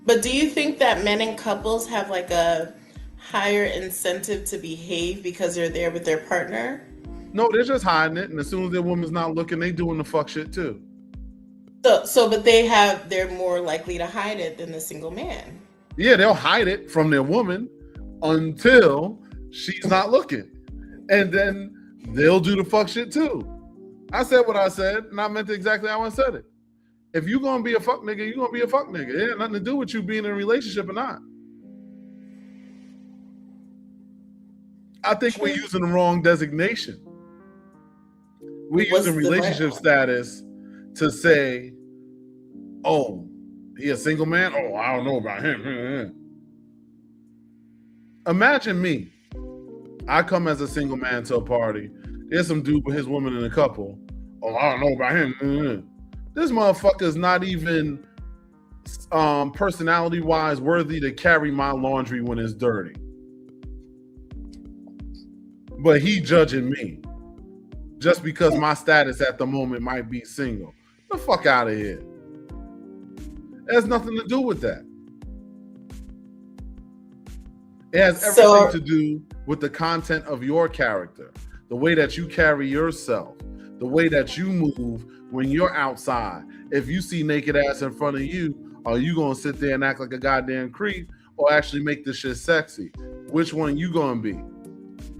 But do you think that men and couples have like a higher incentive to behave because they're there with their partner? No, they're just hiding it. And as soon as their woman's not looking, they doing the fuck shit too. But they're more likely to hide it than the single man. Yeah, they'll hide it from their woman until she's not looking. And then they'll do the fuck shit too. I said what I said, and I meant exactly how I said it. If you're going to be a fuck nigga, you're going to be a fuck nigga. It ain't nothing to do with you being in a relationship or not. I think we're using the wrong designation. We're using relationship status to say, oh, he a single man? Oh, I don't know about him. Imagine me. I come as a single man to a party. There's some dude with his woman in a couple. Oh, I don't know about him. This motherfucker's not even personality-wise worthy to carry my laundry when it's dirty. But he judging me just because my status at the moment might be single. Get the fuck out of here. It has nothing to do with that. It has everything to do with the content of your character, the way that you carry yourself, the way that you move when you're outside. If you see naked ass in front of you, are you going to sit there and act like a goddamn creep or actually make this shit sexy? Which one you going to be?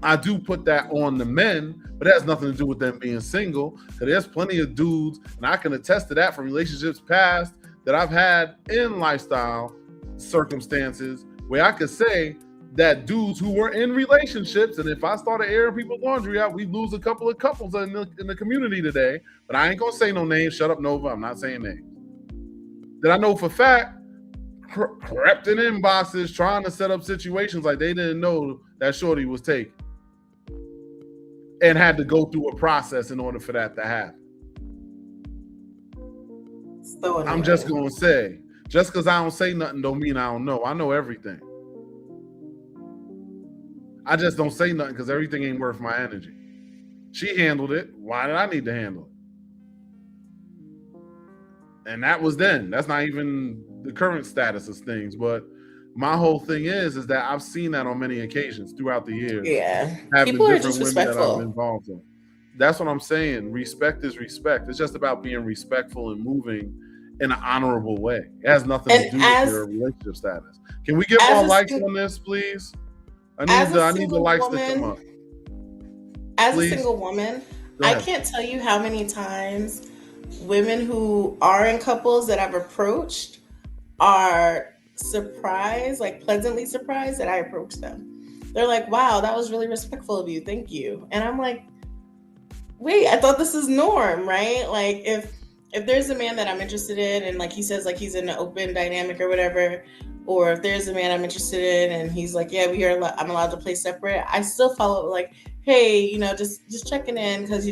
I do put that on the men, but it has nothing to do with them being single. Because there's plenty of dudes, and I can attest to that from relationships past that I've had in lifestyle circumstances where I could say that dudes who were in relationships, and if I started airing people's laundry out, we'd lose a couple of couples in the community today. But I ain't gonna say no names. Shut up, Nova. I'm not saying names. That I know for fact crept in inboxes trying to set up situations like they didn't know that shorty was taken, and had to go through a process in order for that to happen. So I'm just annoying. gonna say, just because I don't say nothing don't mean I don't know. I know everything. I just don't say nothing because everything ain't worth my energy. She handled it. Why did I need to handle it? And that was then. That's not even the current status of things. But my whole thing is that I've seen that on many occasions throughout the years, Yeah. having People are different just women that I've been respectful. involved in. That's what I'm saying. Respect is respect. It's just about being respectful and moving in an honorable way. It has nothing to And do with your relationship status. Can we get as more a likes sing- on this, please? I as need a the single likes to come woman, up, please. Go I ahead. can't tell you how many times women who are in couples that I've approached are surprised, like pleasantly surprised that I approached them. They're like, "Wow, that was really respectful of you. Thank you." And I'm like, "Wait, I thought this is norm, right?" Like if there's a man that I'm interested in and like he says like he's in an open dynamic or whatever, or if there's a man I'm interested in and he's like, "Yeah, I'm allowed to play separate." I still follow up like, "Hey, just checking in because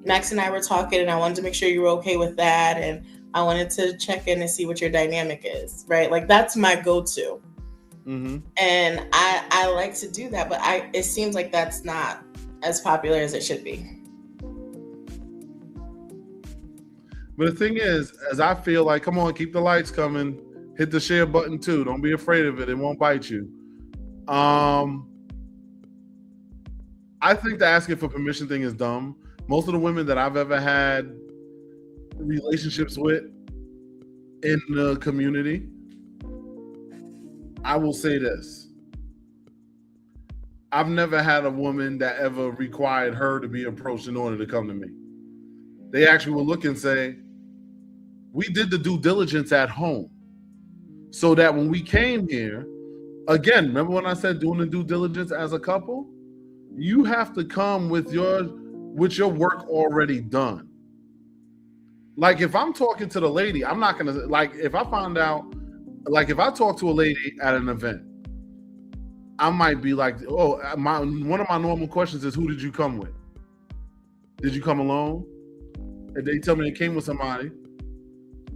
Max and I were talking and I wanted to make sure you were okay with that and I wanted to check in and see what your dynamic is, right?" Like that's my go-to. Mm-hmm. And I like to do that, but it seems like that's not as popular as it should be. But the thing is, as I feel like, come on, keep the lights coming. Hit the share button too. Don't be afraid of it. It won't bite you. I think the asking for permission thing is dumb. Most of the women that I've ever had relationships with in the community, I will say this. I've never had a woman that ever required her to be approached in order to come to me. They actually will look and say, we did the due diligence at home so that when we came here, again, remember when I said doing the due diligence as a couple? You have to come with your work already done. Like if I'm talking to the lady, I'm not gonna like if I find out, like if I talk to a lady at an event, I might be like, oh, one of my normal questions is, who did you come with? Did you come alone? And they tell me they came with somebody.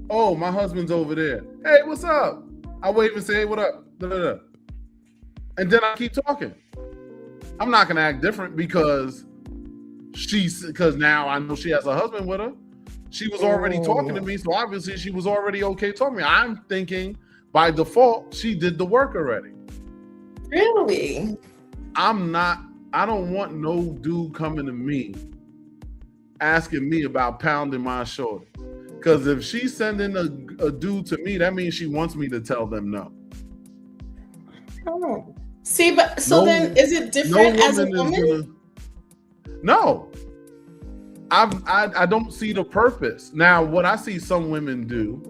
Oh, my husband's over there. Hey, what's up? I wave and say, hey, what up? Da-da-da. And then I keep talking. I'm not gonna act different because now I know she has a husband with her. She was already talking to me, so obviously she was already okay talking to me. I'm thinking by default she did the work already. Really? I don't want no dude coming to me asking me about pounding my shoulder. Because if she's sending a dude to me, that means she wants me to tell them no. Oh. See, but so then is it different as a woman? No. I don't see the purpose. Now, what I see some women do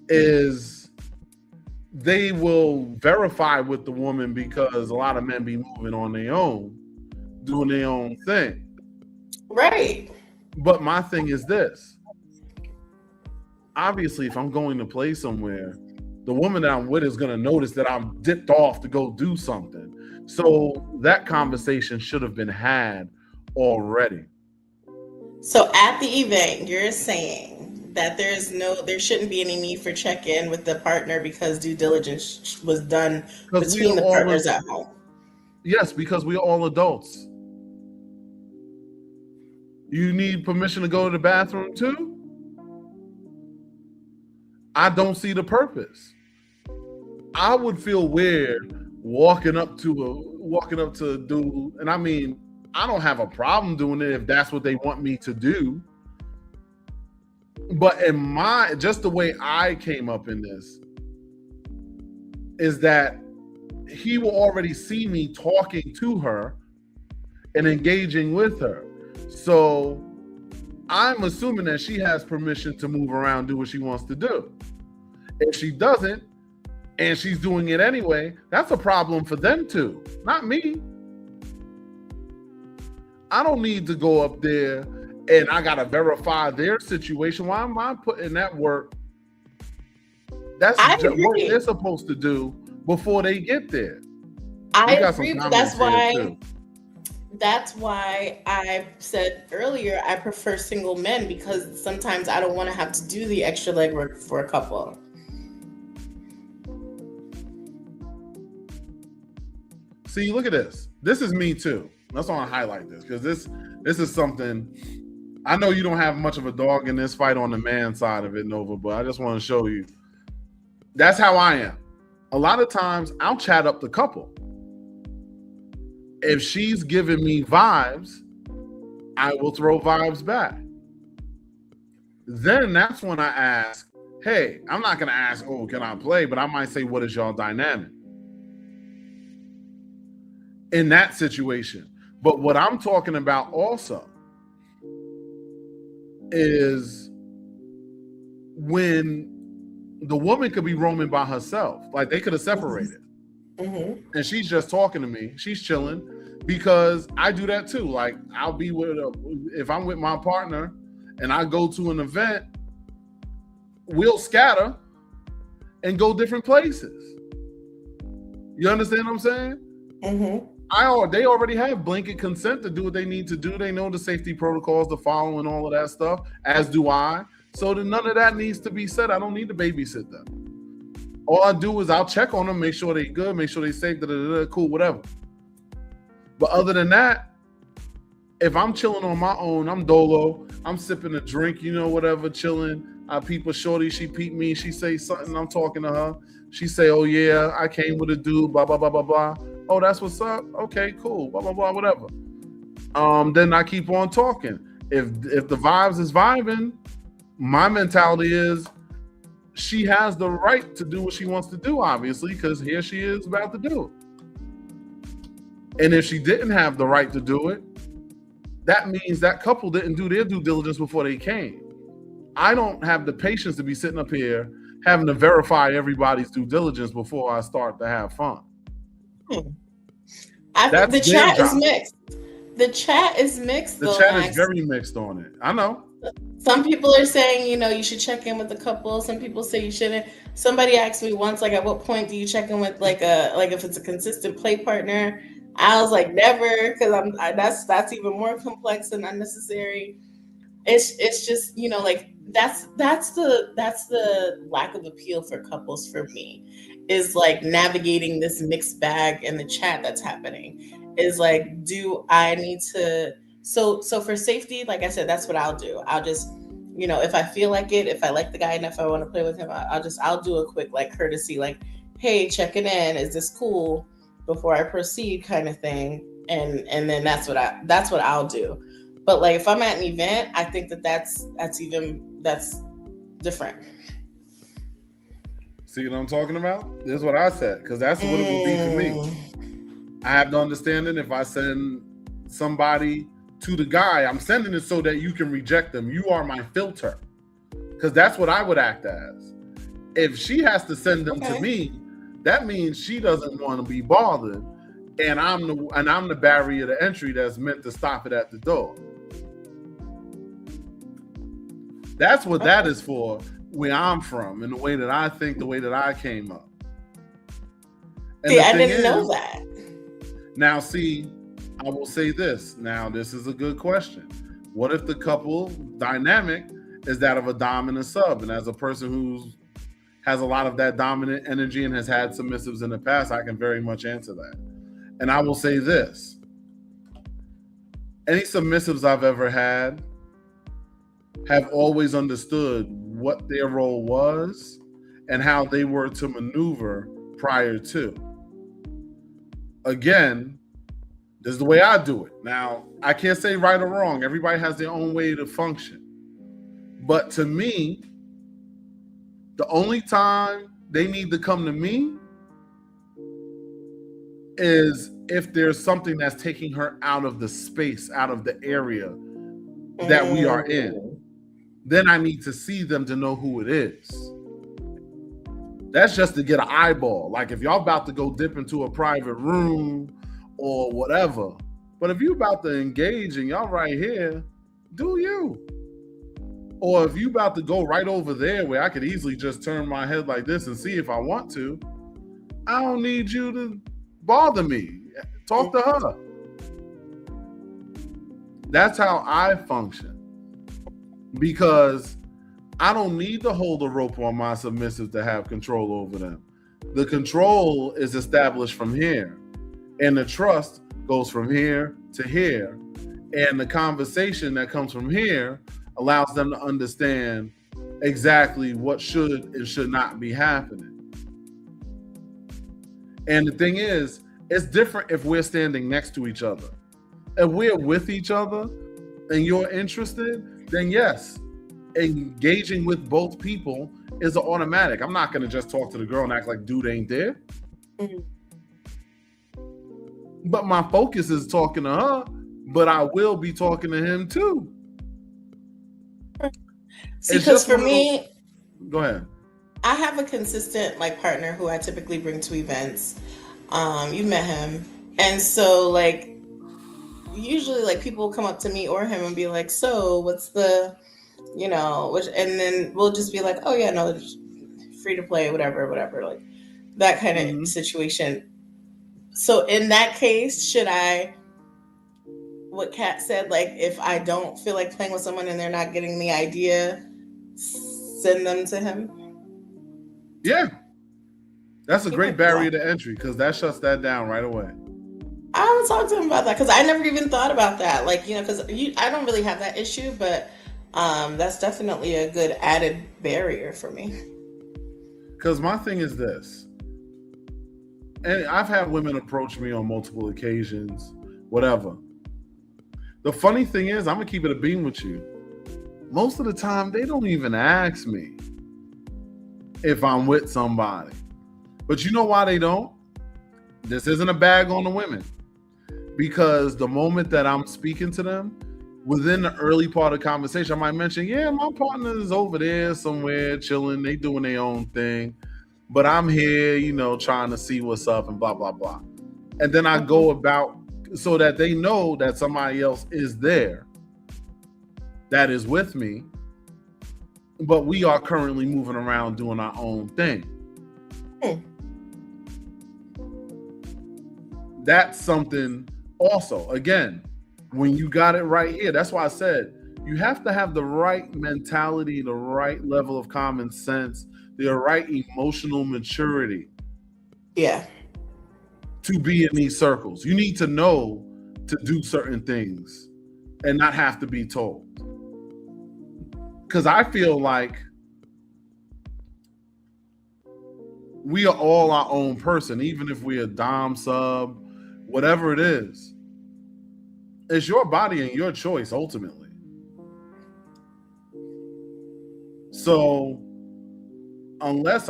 is they will verify with the woman because a lot of men be moving on their own, doing their own thing. Right. But my thing is this. Obviously, if I'm going to play somewhere, the woman that I'm with is going to notice that I'm dipped off to go do something. So that conversation should have been had already. So at the event, you're saying that there shouldn't be any need for check-in with the partner because due diligence was done between the partners at home. Yes, because we're all adults. You need permission to go to the bathroom too? I don't see the purpose. I would feel weird walking up to a dude, and I mean, I don't have a problem doing it if that's what they want me to do. But just the way I came up in this is that he will already see me talking to her and engaging with her. So I'm assuming that she has permission to move around, do what she wants to do. If she doesn't, and she's doing it anyway, that's a problem for them too, not me. I don't need to go up there and I gotta verify their situation. Why am I putting that work? That's what they're supposed to do before they get there. I agree. that's why I said earlier I prefer single men, because sometimes I don't want to have to do the extra legwork for a couple. See, look at this. This is me too. That's why I want to highlight this, because this is something. I know you don't have much of a dog in this fight on the man side of it, Nova, but I just want to show you. That's how I am. A lot of times I'll chat up the couple. If she's giving me vibes, I will throw vibes back. Then that's when I ask, hey, I'm not going to ask, oh, can I play? But I might say, what is y'all dynamic? In that situation. But what I'm talking about also is when the woman could be roaming by herself. Like they could have separated. Mm-hmm. And she's just talking to me. She's chilling, because I do that too. Like I'll be if I'm with my partner and I go to an event, we'll scatter and go different places. You understand what I'm saying? Mm-hmm. They already have blanket consent to do what they need to do. They know the safety protocols to follow and all of that stuff, as do I. So then none of that needs to be said. I don't need to babysit them. All I do is I'll check on them, make sure they're good, make sure they're safe, cool, whatever. But other than that, if I'm chilling on my own, I'm dolo, I'm sipping a drink, whatever, chilling. I peep a shorty, she peep me, she say something, I'm talking to her. She say, oh yeah, I came with a dude, blah, blah, blah, blah, blah. Oh, that's what's up? Okay, cool, blah, blah, blah, whatever. Then I keep on talking. If the vibes is vibing, my mentality is, she has the right to do what she wants to do, obviously, because here she is about to do it. And if she didn't have the right to do it, that means that couple didn't do their due diligence before they came. I don't have the patience to be sitting up here having to verify everybody's due diligence before I start to have fun. The chat is mixed. The chat is mixed. The chat is very mixed on it. I know. Some people are saying, you should check in with the couple. Some people say you shouldn't. Somebody asked me once, like, at what point do you check in with like if it's a consistent play partner? I was like, never, because that's even more complex and unnecessary. It's just, like that's the lack of appeal for couples for me, is like navigating this mixed bag in the chat that's happening. Is like, do I need to? So for safety, like I said, that's what I'll do. I'll just, if I feel like it, if I like the guy enough, I want to play with him, I'll do a quick like courtesy, like, hey, checking in, is this cool before I proceed, kind of thing. And then that's what I'll do. But like if I'm at an event, I think that's different. See what I'm talking about? This is what I said, because that's what it would be for me. I have the understanding, if I send somebody to the guy, I'm sending it so that you can reject them. You are my filter, because that's what I would act as. If she has to send them to me, that means she doesn't want to be bothered, and I'm the barrier to entry that's meant to stop it at the door. That's what that is for, where I'm from, and the way that I think, the way that I came up. And see, I didn't know that. Now, see, I will say this. Now, this is a good question. What if the couple dynamic is that of a dom and a sub? And as a person who has a lot of that dominant energy and has had submissives in the past, I can very much answer that. And I will say this. Any submissives I've ever had have always understood what their role was and how they were to maneuver prior to. Again, this is the way I do it. Now, I can't say right or wrong. Everybody has their own way to function. But to me, the only time they need to come to me is if there's something that's taking her out of the space, out of the area that we are in. Then I need to see them to know who it is. That's just to get an eyeball. Like if y'all about to go dip into a private room or whatever. But if you about to engage and y'all right here, do you? Or if you about to go right over there where I could easily just turn my head like this and see if I want to, I don't need you to bother me. Talk to her. That's how I function, because I don't need to hold a rope on my submissive to have control over them. The control is established from here, and the trust goes from here to here. And the conversation that comes from here allows them to understand exactly what should and should not be happening. And the thing is, it's different if we're standing next to each other. If we're with each other and you're interested, then yes, engaging with both people is an automatic. I'm not going to just talk to the girl and act like dude ain't there. Mm-hmm. But my focus is talking to her, but I will be talking to him too. See, because for me, go ahead. I have a consistent like partner who I typically bring to events. You met him, and so like usually like people will come up to me or him and be like, "So what's the, you know?" Which, and then we'll just be like, "Oh yeah, no, free to play, whatever, like that kind of situation." So in that case, should I? What Kat said, like if I don't feel like playing with someone and they're not getting the idea, send them to him. Yeah, that's a great barrier to entry, because that shuts that down right away. I haven't talked to him about that, because I never even thought about that. Like, you know, because I don't really have that issue, but that's definitely a good added barrier for me. Because my thing is this, and I've had women approach me on multiple occasions, whatever. The funny thing is, I'm going to keep it a beam with you. Most of the time, they don't even ask me if I'm with somebody. But you know why they don't? This isn't a bag on the women. Because the moment that I'm speaking to them, within the early part of the conversation, I might mention, yeah, my partner is over there somewhere chilling. They doing their own thing. But I'm here, you know, trying to see what's up and blah, blah, blah. And then I go about so that they know that somebody else is there that is with me, but we are currently moving around doing our own thing. That's something also, again, when you got it right here, that's why I said you have to have the right mentality, the right level of common sense, the right emotional maturity. Yeah. To be in these circles. You need to know to do certain things and not have to be told. Because I feel like we are all our own person, even if we're a dom, sub, whatever it is. It's your body and your choice ultimately. So unless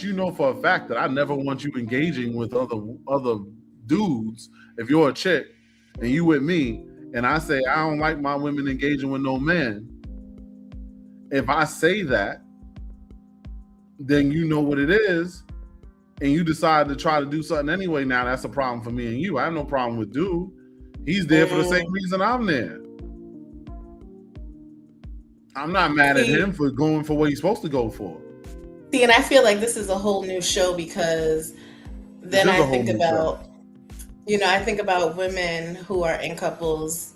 you know for a fact that I never want you engaging with other dudes, if you're a chick and you with me and I say I don't like my women engaging with no men, if I say that, then you know what it is and you decide to try to do something anyway. Now that's a problem for me and you. I have no problem with dude. He's there for the same reason I'm there. I'm not mad at him for going for what he's supposed to go for. See, and I feel like this is a whole new show, because then I think about, I think about women who are in couples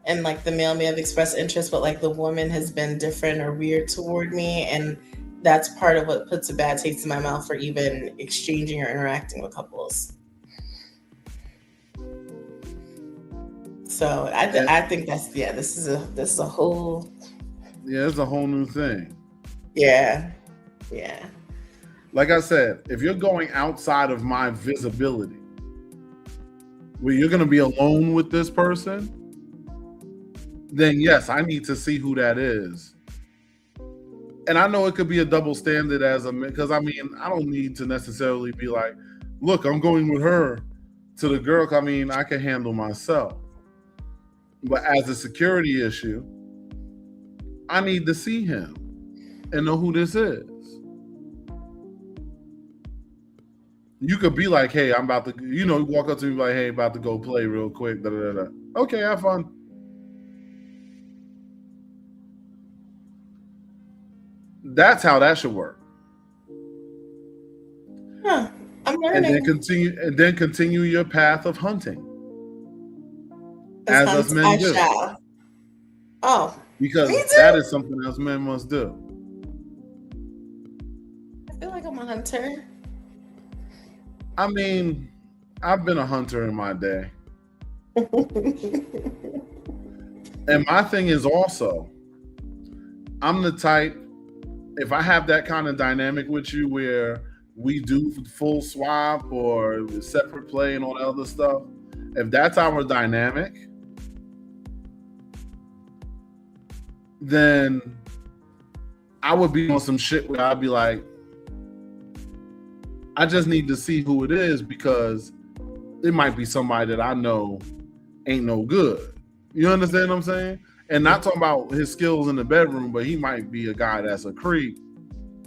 and like the male may have expressed interest, but like the woman has been different or weird toward me. And that's part of what puts a bad taste in my mouth for even exchanging or interacting with couples. So I think that's, this is a whole. Yeah, it's a whole new thing. Yeah. Like I said, if you're going outside of my visibility, where you're going to be alone with this person, then yes, I need to see who that is. And I know it could be a double standard because I don't need to necessarily be like, look, I'm going with her to the girl. I mean, I can handle myself. But as a security issue, I need to see him and know who this is. You could be like, hey, I'm about to, walk up to me like, hey, about to go play real quick. Da, da, da, da. Okay, have fun. That's how that should work. Huh. I'm learning. And then continue your path of hunting. As as us hunt men I do, shall. Oh, because me that too. is something us men must do. I feel like I'm a hunter. I mean, I've been a hunter in my day. And my thing is also, I'm the type, if I have that kind of dynamic with you where we do full swap or separate play and all that other stuff, if that's our dynamic, then I would be on some shit where I'd be like, I just need to see who it is because it might be somebody that I know ain't no good. You understand what I'm saying? And not talking about his skills in the bedroom, but he might be a guy that's a creep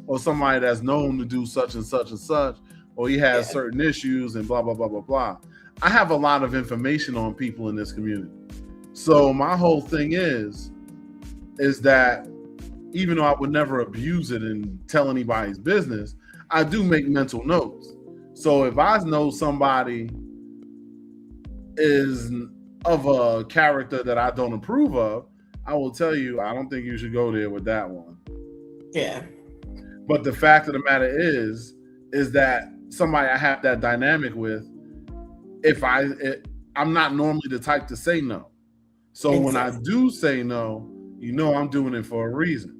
or somebody that's known to do such and such and such, or he has certain issues and blah, blah, blah, blah, blah. I have a lot of information on people in this community. So my whole thing is that even though I would never abuse it and tell anybody's business, I do make mental notes. So if I know somebody is of a character that I don't approve of, I will tell you, I don't think you should go there with that one. Yeah. But the fact of the matter is that somebody I have that dynamic with, I'm not normally the type to say no. So when I do say no, you know I'm doing it for a reason.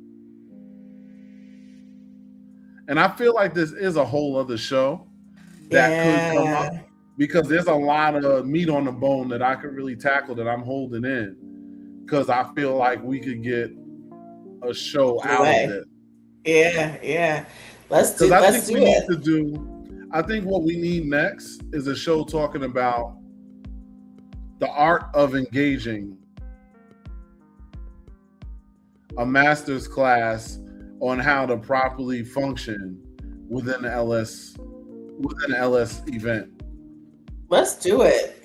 And I feel like this is a whole other show that could come up because there's a lot of meat on the bone that I could really tackle that I'm holding in because I feel like we could get a show out of it. Yeah. Let's do it. I think what we need next is a show talking about the art of engaging, a master's class on how to properly function within the LS event. Let's do it.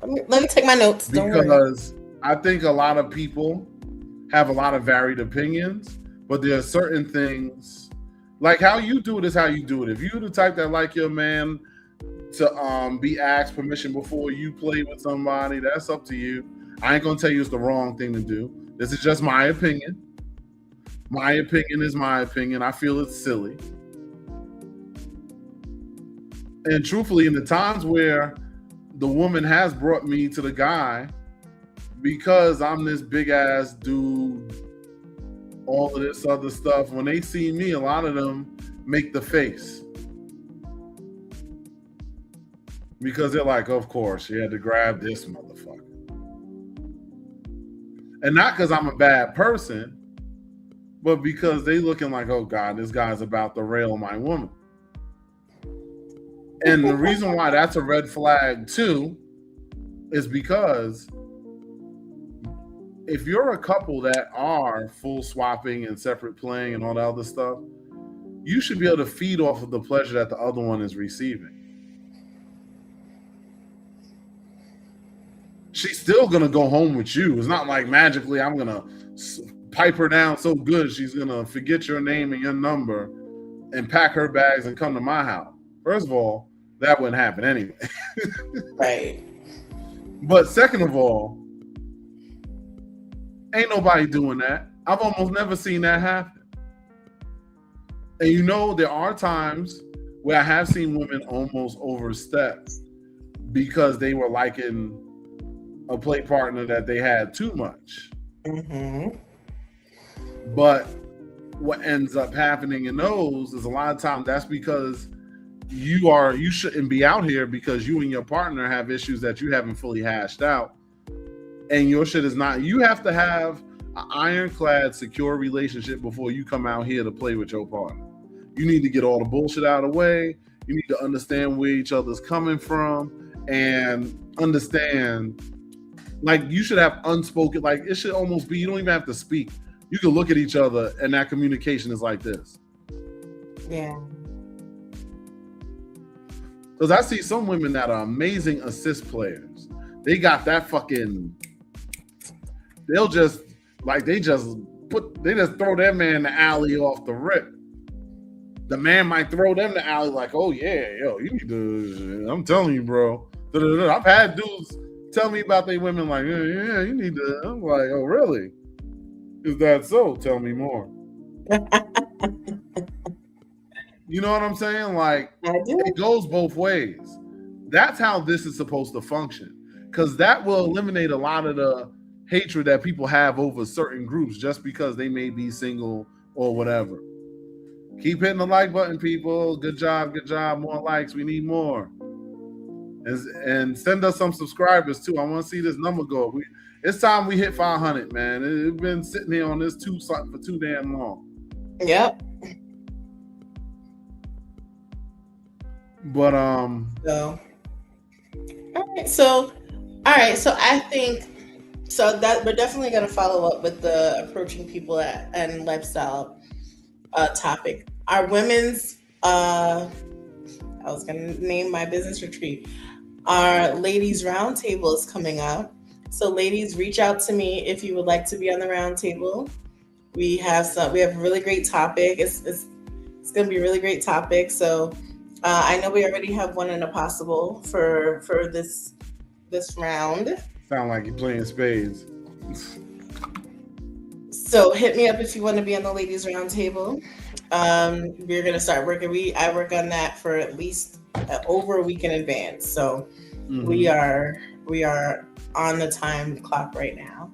Let me take my notes. Because I think a lot of people have a lot of varied opinions, but there are certain things, like how you do it is how you do it. If you're the type that like your man to be asked permission before you play with somebody, that's up to you. I ain't gonna tell you it's the wrong thing to do. This is just my opinion. My opinion is my opinion. I feel it's silly. And truthfully, in the times where the woman has brought me to the guy because I'm this big ass dude, all of this other stuff, when they see me, a lot of them make the face. Because they're like, of course, you had to grab this motherfucker. And not because I'm a bad person, but because they looking like, oh God, this guy's about to rail my woman. And the reason why that's a red flag too is because if you're a couple that are full swapping and separate playing and all that other stuff, you should be able to feed off of the pleasure that the other one is receiving. She's still going to go home with you. It's not like magically I'm going to pipe her down so good she's going to forget your name and your number and pack her bags and come to my house. First of all, that wouldn't happen anyway. Right. But second of all, ain't nobody doing that. I've almost never seen that happen. And you know, there are times where I have seen women almost overstep because they were liking a play partner that they had too much. Mm-hmm. But what ends up happening in those is a lot of times that's because you shouldn't be out here because you and your partner have issues that you haven't fully hashed out. And your shit is not, you have to have an ironclad, secure relationship before you come out here to play with your partner. You need to get all the bullshit out of the way. You need to understand where each other's coming from and understand, like, you should have unspoken, like, it should almost be, you don't even have to speak. You can look at each other and that communication is like this. Yeah. Because I see some women that are amazing assist players. They got that fucking, they just throw their man in the alley off the rip. The man might throw them in the alley like, oh yeah, yo, you need to, I'm telling you, bro. I've had dudes tell me about they women like, yeah, you need to. I'm like, oh, really? Is that so? Tell me more. You know what I'm saying? Like, I do. it goes both ways. That's how this is supposed to function. Because that will eliminate a lot of the hatred that people have over certain groups just because they may be single or whatever. Keep hitting the like button, people. Good job, good job. More likes. We need more. And send us some subscribers too. I want to see this number go. It's time we hit 500, man. It's been sitting here on this something for too damn long. Yep. But So, all right. So I think that we're definitely going to follow up with the approaching people and lifestyle topic. Our women's I was going to name my business retreat. Our ladies roundtable is coming up. So ladies, reach out to me if you would like to be on the roundtable. We have a really great topic. It's going to be a really great topic. So I know we already have one in a possible for this round. Sound like you're playing spades. So hit me up if you want to be on the ladies roundtable. We're gonna start working. I work on that for at least over a week in advance. So we are on the time clock right now.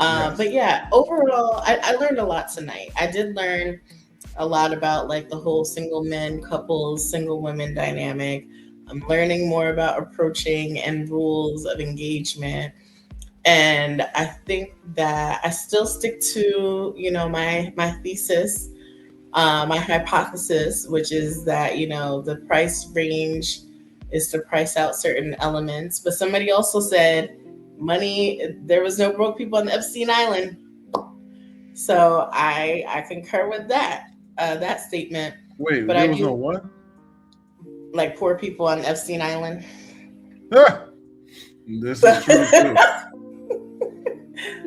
Yes. But yeah, overall, I learned a lot tonight. I did learn a lot about like the whole single men, couples, single women dynamic. I'm learning more about approaching and rules of engagement. And I think that I still stick to, my thesis, my hypothesis, which is that, the price range is to price out certain elements. But somebody also said there was no broke people on the Epstein Island. So I concur with that statement. Wait, but there was no what? Like poor people on Epstein Island. This is true too.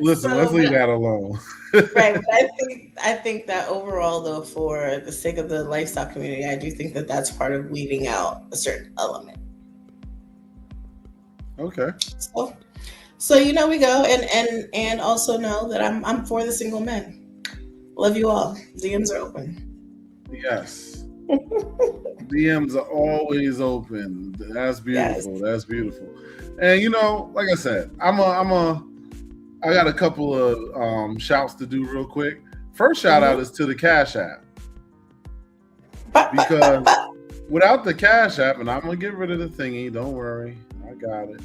Listen, let's leave that alone. Right, but I think that overall, though, for the sake of the lifestyle community, I do think that that's part of weeding out a certain element. Okay. So we go, and also know that I'm for the single men. Love you all. DMs are open. Yes. DMs are always open. That's beautiful. Yes. That's beautiful. And like I said, I got a couple of shouts to do real quick. First shout out is to the Cash App. Because without the Cash App, and I'm gonna get rid of the thingy, don't worry. I got it.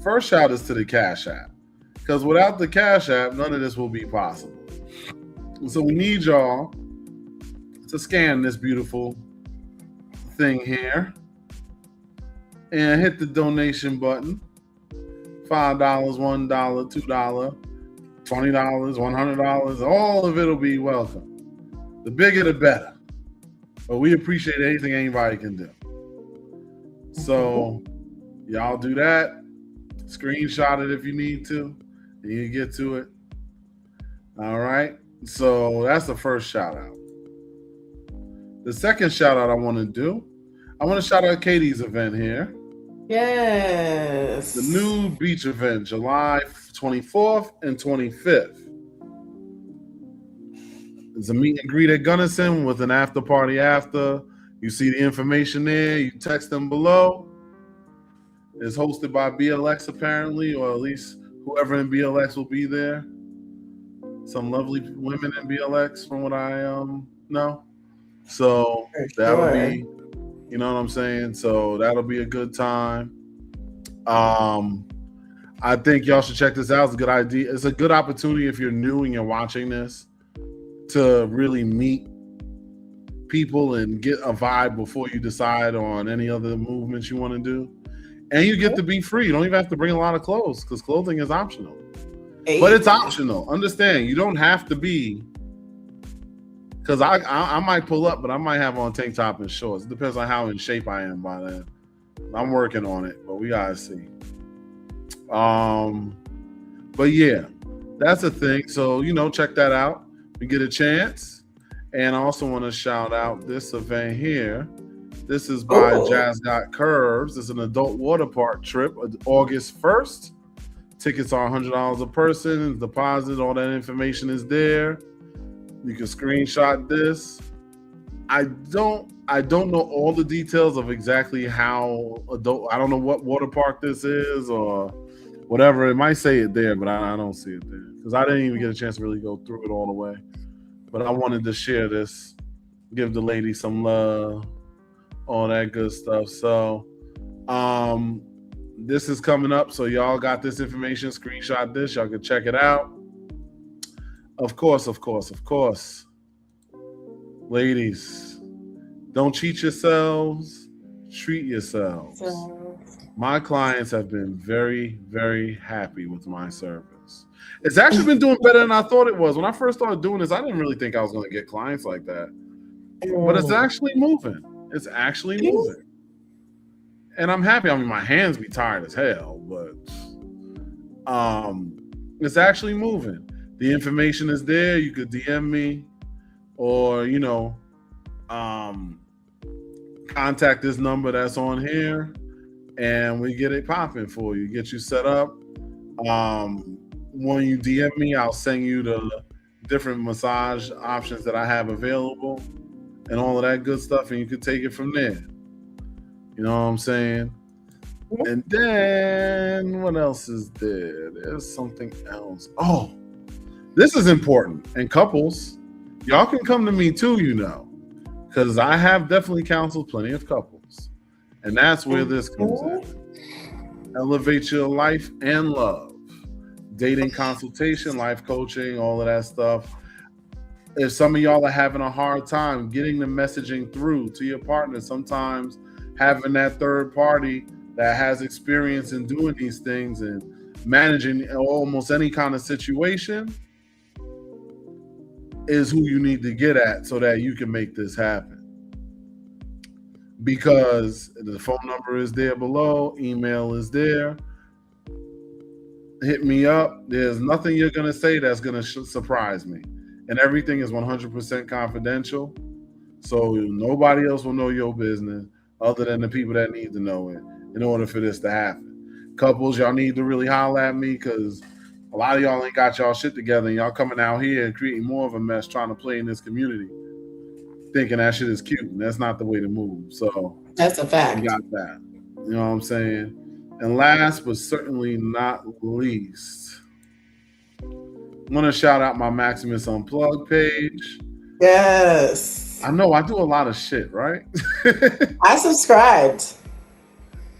First shout is to the Cash App. Because without the Cash App, none of this will be possible. So we need y'all to scan this beautiful thing here and hit the donation button. $5, $1, $2, $20, $100, all of it will be welcome. The bigger the better. But we appreciate anything anybody can do. So y'all do that. Screenshot it if you need to, and you get to it. All right. So that's the first shout out. The second shout out I want to shout out Katie's event here. Yes. The new beach event, July 24th and 25th. It's a meet and greet at Gunnison with an after party after. You see the information there. You text them below. It's hosted by BLX apparently, or at least whoever in BLX will be there. Some lovely women in BLX from what I know. So that'll be, you know what I'm saying? So that'll be a good time. I think y'all should check this out. It's a good idea. It's a good opportunity if you're new and you're watching this to really meet people and get a vibe before you decide on any other movements you want to do. And you get to be free. You don't even have to bring a lot of clothes because clothing is optional. But it's optional. Understand, you don't have to be, because I might pull up, but I might have on tank top and shorts. It depends on how in shape I am by then. I'm working on it, but we gotta see. But yeah, that's a thing. So check that out. We get a chance. And I also want to shout out this event here This is by Oh. Jazz Got Curves. It's an adult water park trip, August 1st. Tickets are $100 a person. Deposit, all that information is there. You can screenshot this. I don't know all the details of exactly how adult. I don't know what water park this is or whatever. It might say it there, but I don't see it there because I didn't even get a chance to really go through it all the way. But I wanted to share this, give the lady some love, all that good stuff. So, this is coming up. So y'all got this information. Screenshot this. Y'all can check it out. Of course. Ladies, don't cheat yourselves, treat yourselves. My clients have been very, very happy with my service. It's actually been doing better than I thought it was. When I first started doing this, I didn't really think I was going to get clients like that. But it's actually moving. It's actually moving. And I'm happy. I mean, my hands be tired as hell, but it's actually moving. The information is there. You could DM me or, contact this number that's on here and we get it popping for you, get you set up. When you DM me, I'll send you the different massage options that I have available and all of that good stuff, and you can take it from there. You know what I'm saying? And then what else is there? There's something else. Oh, this is important. And couples, y'all can come to me too, because I have definitely counseled plenty of couples. And that's where this comes in. Elevate your life and love. Dating consultation, life coaching, all of that stuff. If some of y'all are having a hard time getting the messaging through to your partner, sometimes having that third party that has experience in doing these things and managing almost any kind of situation is who you need to get at so that you can make this happen. Because the phone number is there below, email is there. Hit me up. There's nothing you're going to say that's going to surprise me. And everything is 100% confidential. So nobody else will know your business other than the people that need to know it in order for this to happen. Couples, y'all need to really holler at me because a lot of y'all ain't got y'all shit together and y'all coming out here and creating more of a mess trying to play in this community, thinking that shit is cute. And that's not the way to move. So that's a fact. You got that. You know what I'm saying? And last but certainly not least, I want to shout out my Maximus Unplugged page. Yes. I know I do a lot of shit, right? I subscribed.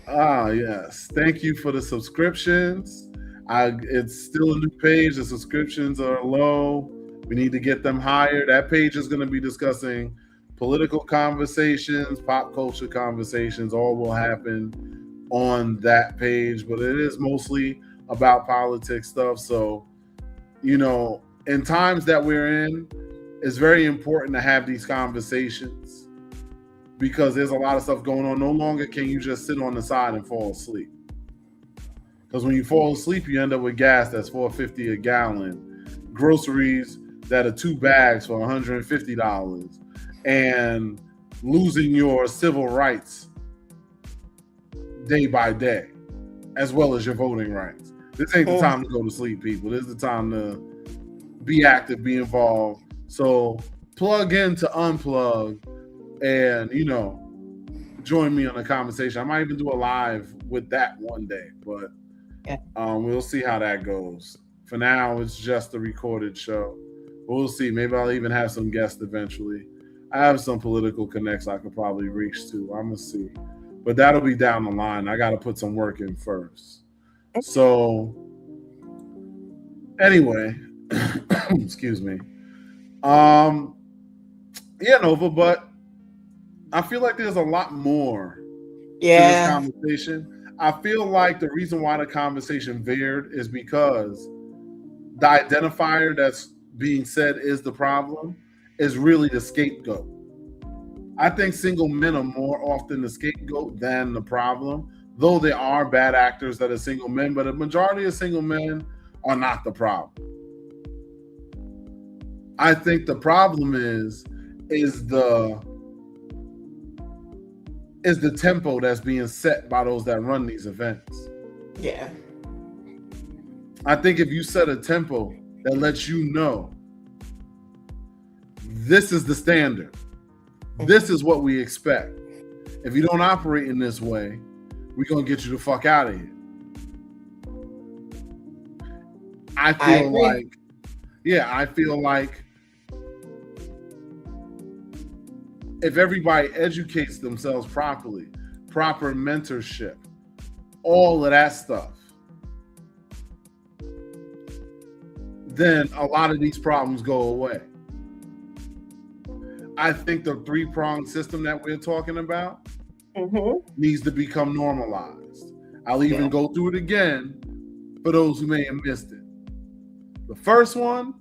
Ah, yes. Thank you for the subscriptions. It's still a new page. The subscriptions are low. We need to get them higher. That page is going to be discussing political conversations, pop culture conversations. All will happen on that page, but it is mostly about politics stuff. So, in times that we're in, it's very important to have these conversations because there's a lot of stuff going on. No longer can you just sit on the side and fall asleep. Because when you fall asleep, you end up with gas that's $4.50 a gallon, groceries that are 2 bags for $150, and losing your civil rights day by day, as well as your voting rights. This ain't the time to go to sleep, people. This is the time to be active, be involved. So plug in to Unplug and, join me on the conversation. I might even do a live with that one day, but we'll see how that goes. For now, it's just a recorded show. We'll see. Maybe I'll even have some guests eventually. I have some political connects I could probably reach to. I'm going to see. But that'll be down the line. I got to put some work in first. So, anyway, excuse me. Yeah, Nova, but I feel like there's a lot more to this conversation. I feel like the reason why the conversation veered is because the identifier that's being said is the problem is really the scapegoat. I think single men are more often the scapegoat than the problem, though there are bad actors that are single men, but a majority of single men are not the problem. I think the problem is the is the tempo that's being set by those that run these events. Yeah. I think if you set a tempo that lets you know this is the standard, this is what we expect. If you don't operate in this way, we're going to get you the fuck out of here. I feel like if everybody educates themselves properly, proper mentorship, all of that stuff, then a lot of these problems go away. I think the 3-pronged system that we're talking about needs to become normalized. I'll even go through it again for those who may have missed it. The first one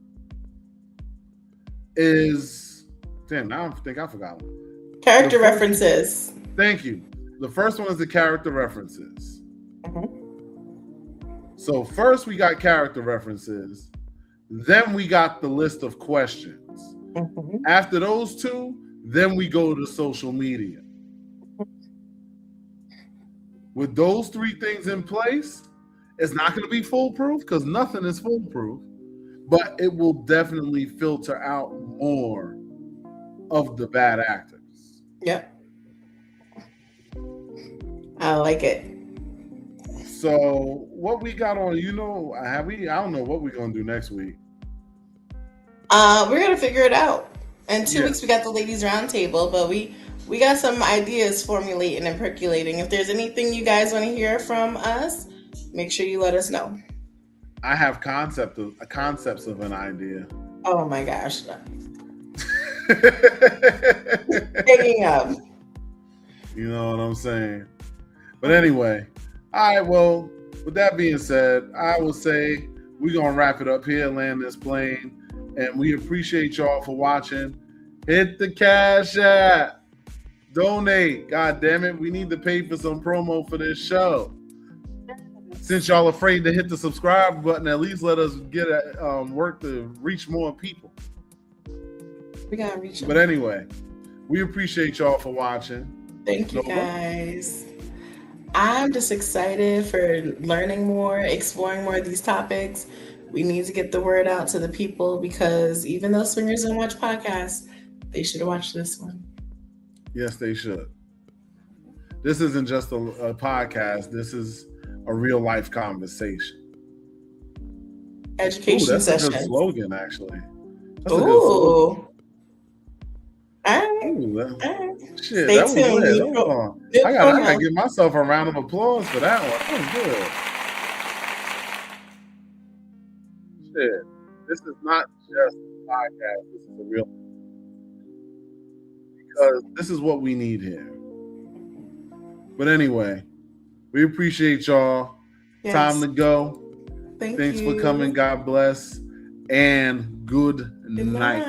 is, now I think I forgot one. Character references. Thank you. The first one is the character references. So first we got character references, then we got the list of questions. After those two, then we go to social media. With those 3 things in place, it's not going to be foolproof because nothing is foolproof, but it will definitely filter out more of the bad actors. Yep. I like it. So what we got on, I don't know what we're going to do next week. We're going to figure it out. In 2 weeks, we got the ladies roundtable, but we got some ideas formulating and percolating. If there's anything you guys want to hear from us, make sure you let us know. I have concepts of an idea. Oh my gosh. Hanging up. You know what I'm saying? But anyway, all right, well, with that being said, I will say we're going to wrap it up here, land this plane, and we appreciate y'all for watching. Hit the Cash App. Donate. God damn it. We need to pay for some promo for this show. Since y'all afraid to hit the subscribe button, at least let us get work to reach more people. We gotta reach them. But anyway, we appreciate y'all for watching. Thank you, guys. I'm just excited for learning more, exploring more of these topics. We need to get the word out to the people because even though swingers don't watch podcasts, they should watch this one. Yes, they should. This isn't just a podcast. This is a real life conversation. Education session. That's a good slogan, actually. That's a good slogan. All right. Shit, that was good. I gotta give myself a round of applause for that one. That was good. Shit, this is not just a podcast. This is a real, because this is what we need here. But anyway, we appreciate y'all. Yes. Time to go. Thanks for coming. God bless. And good night.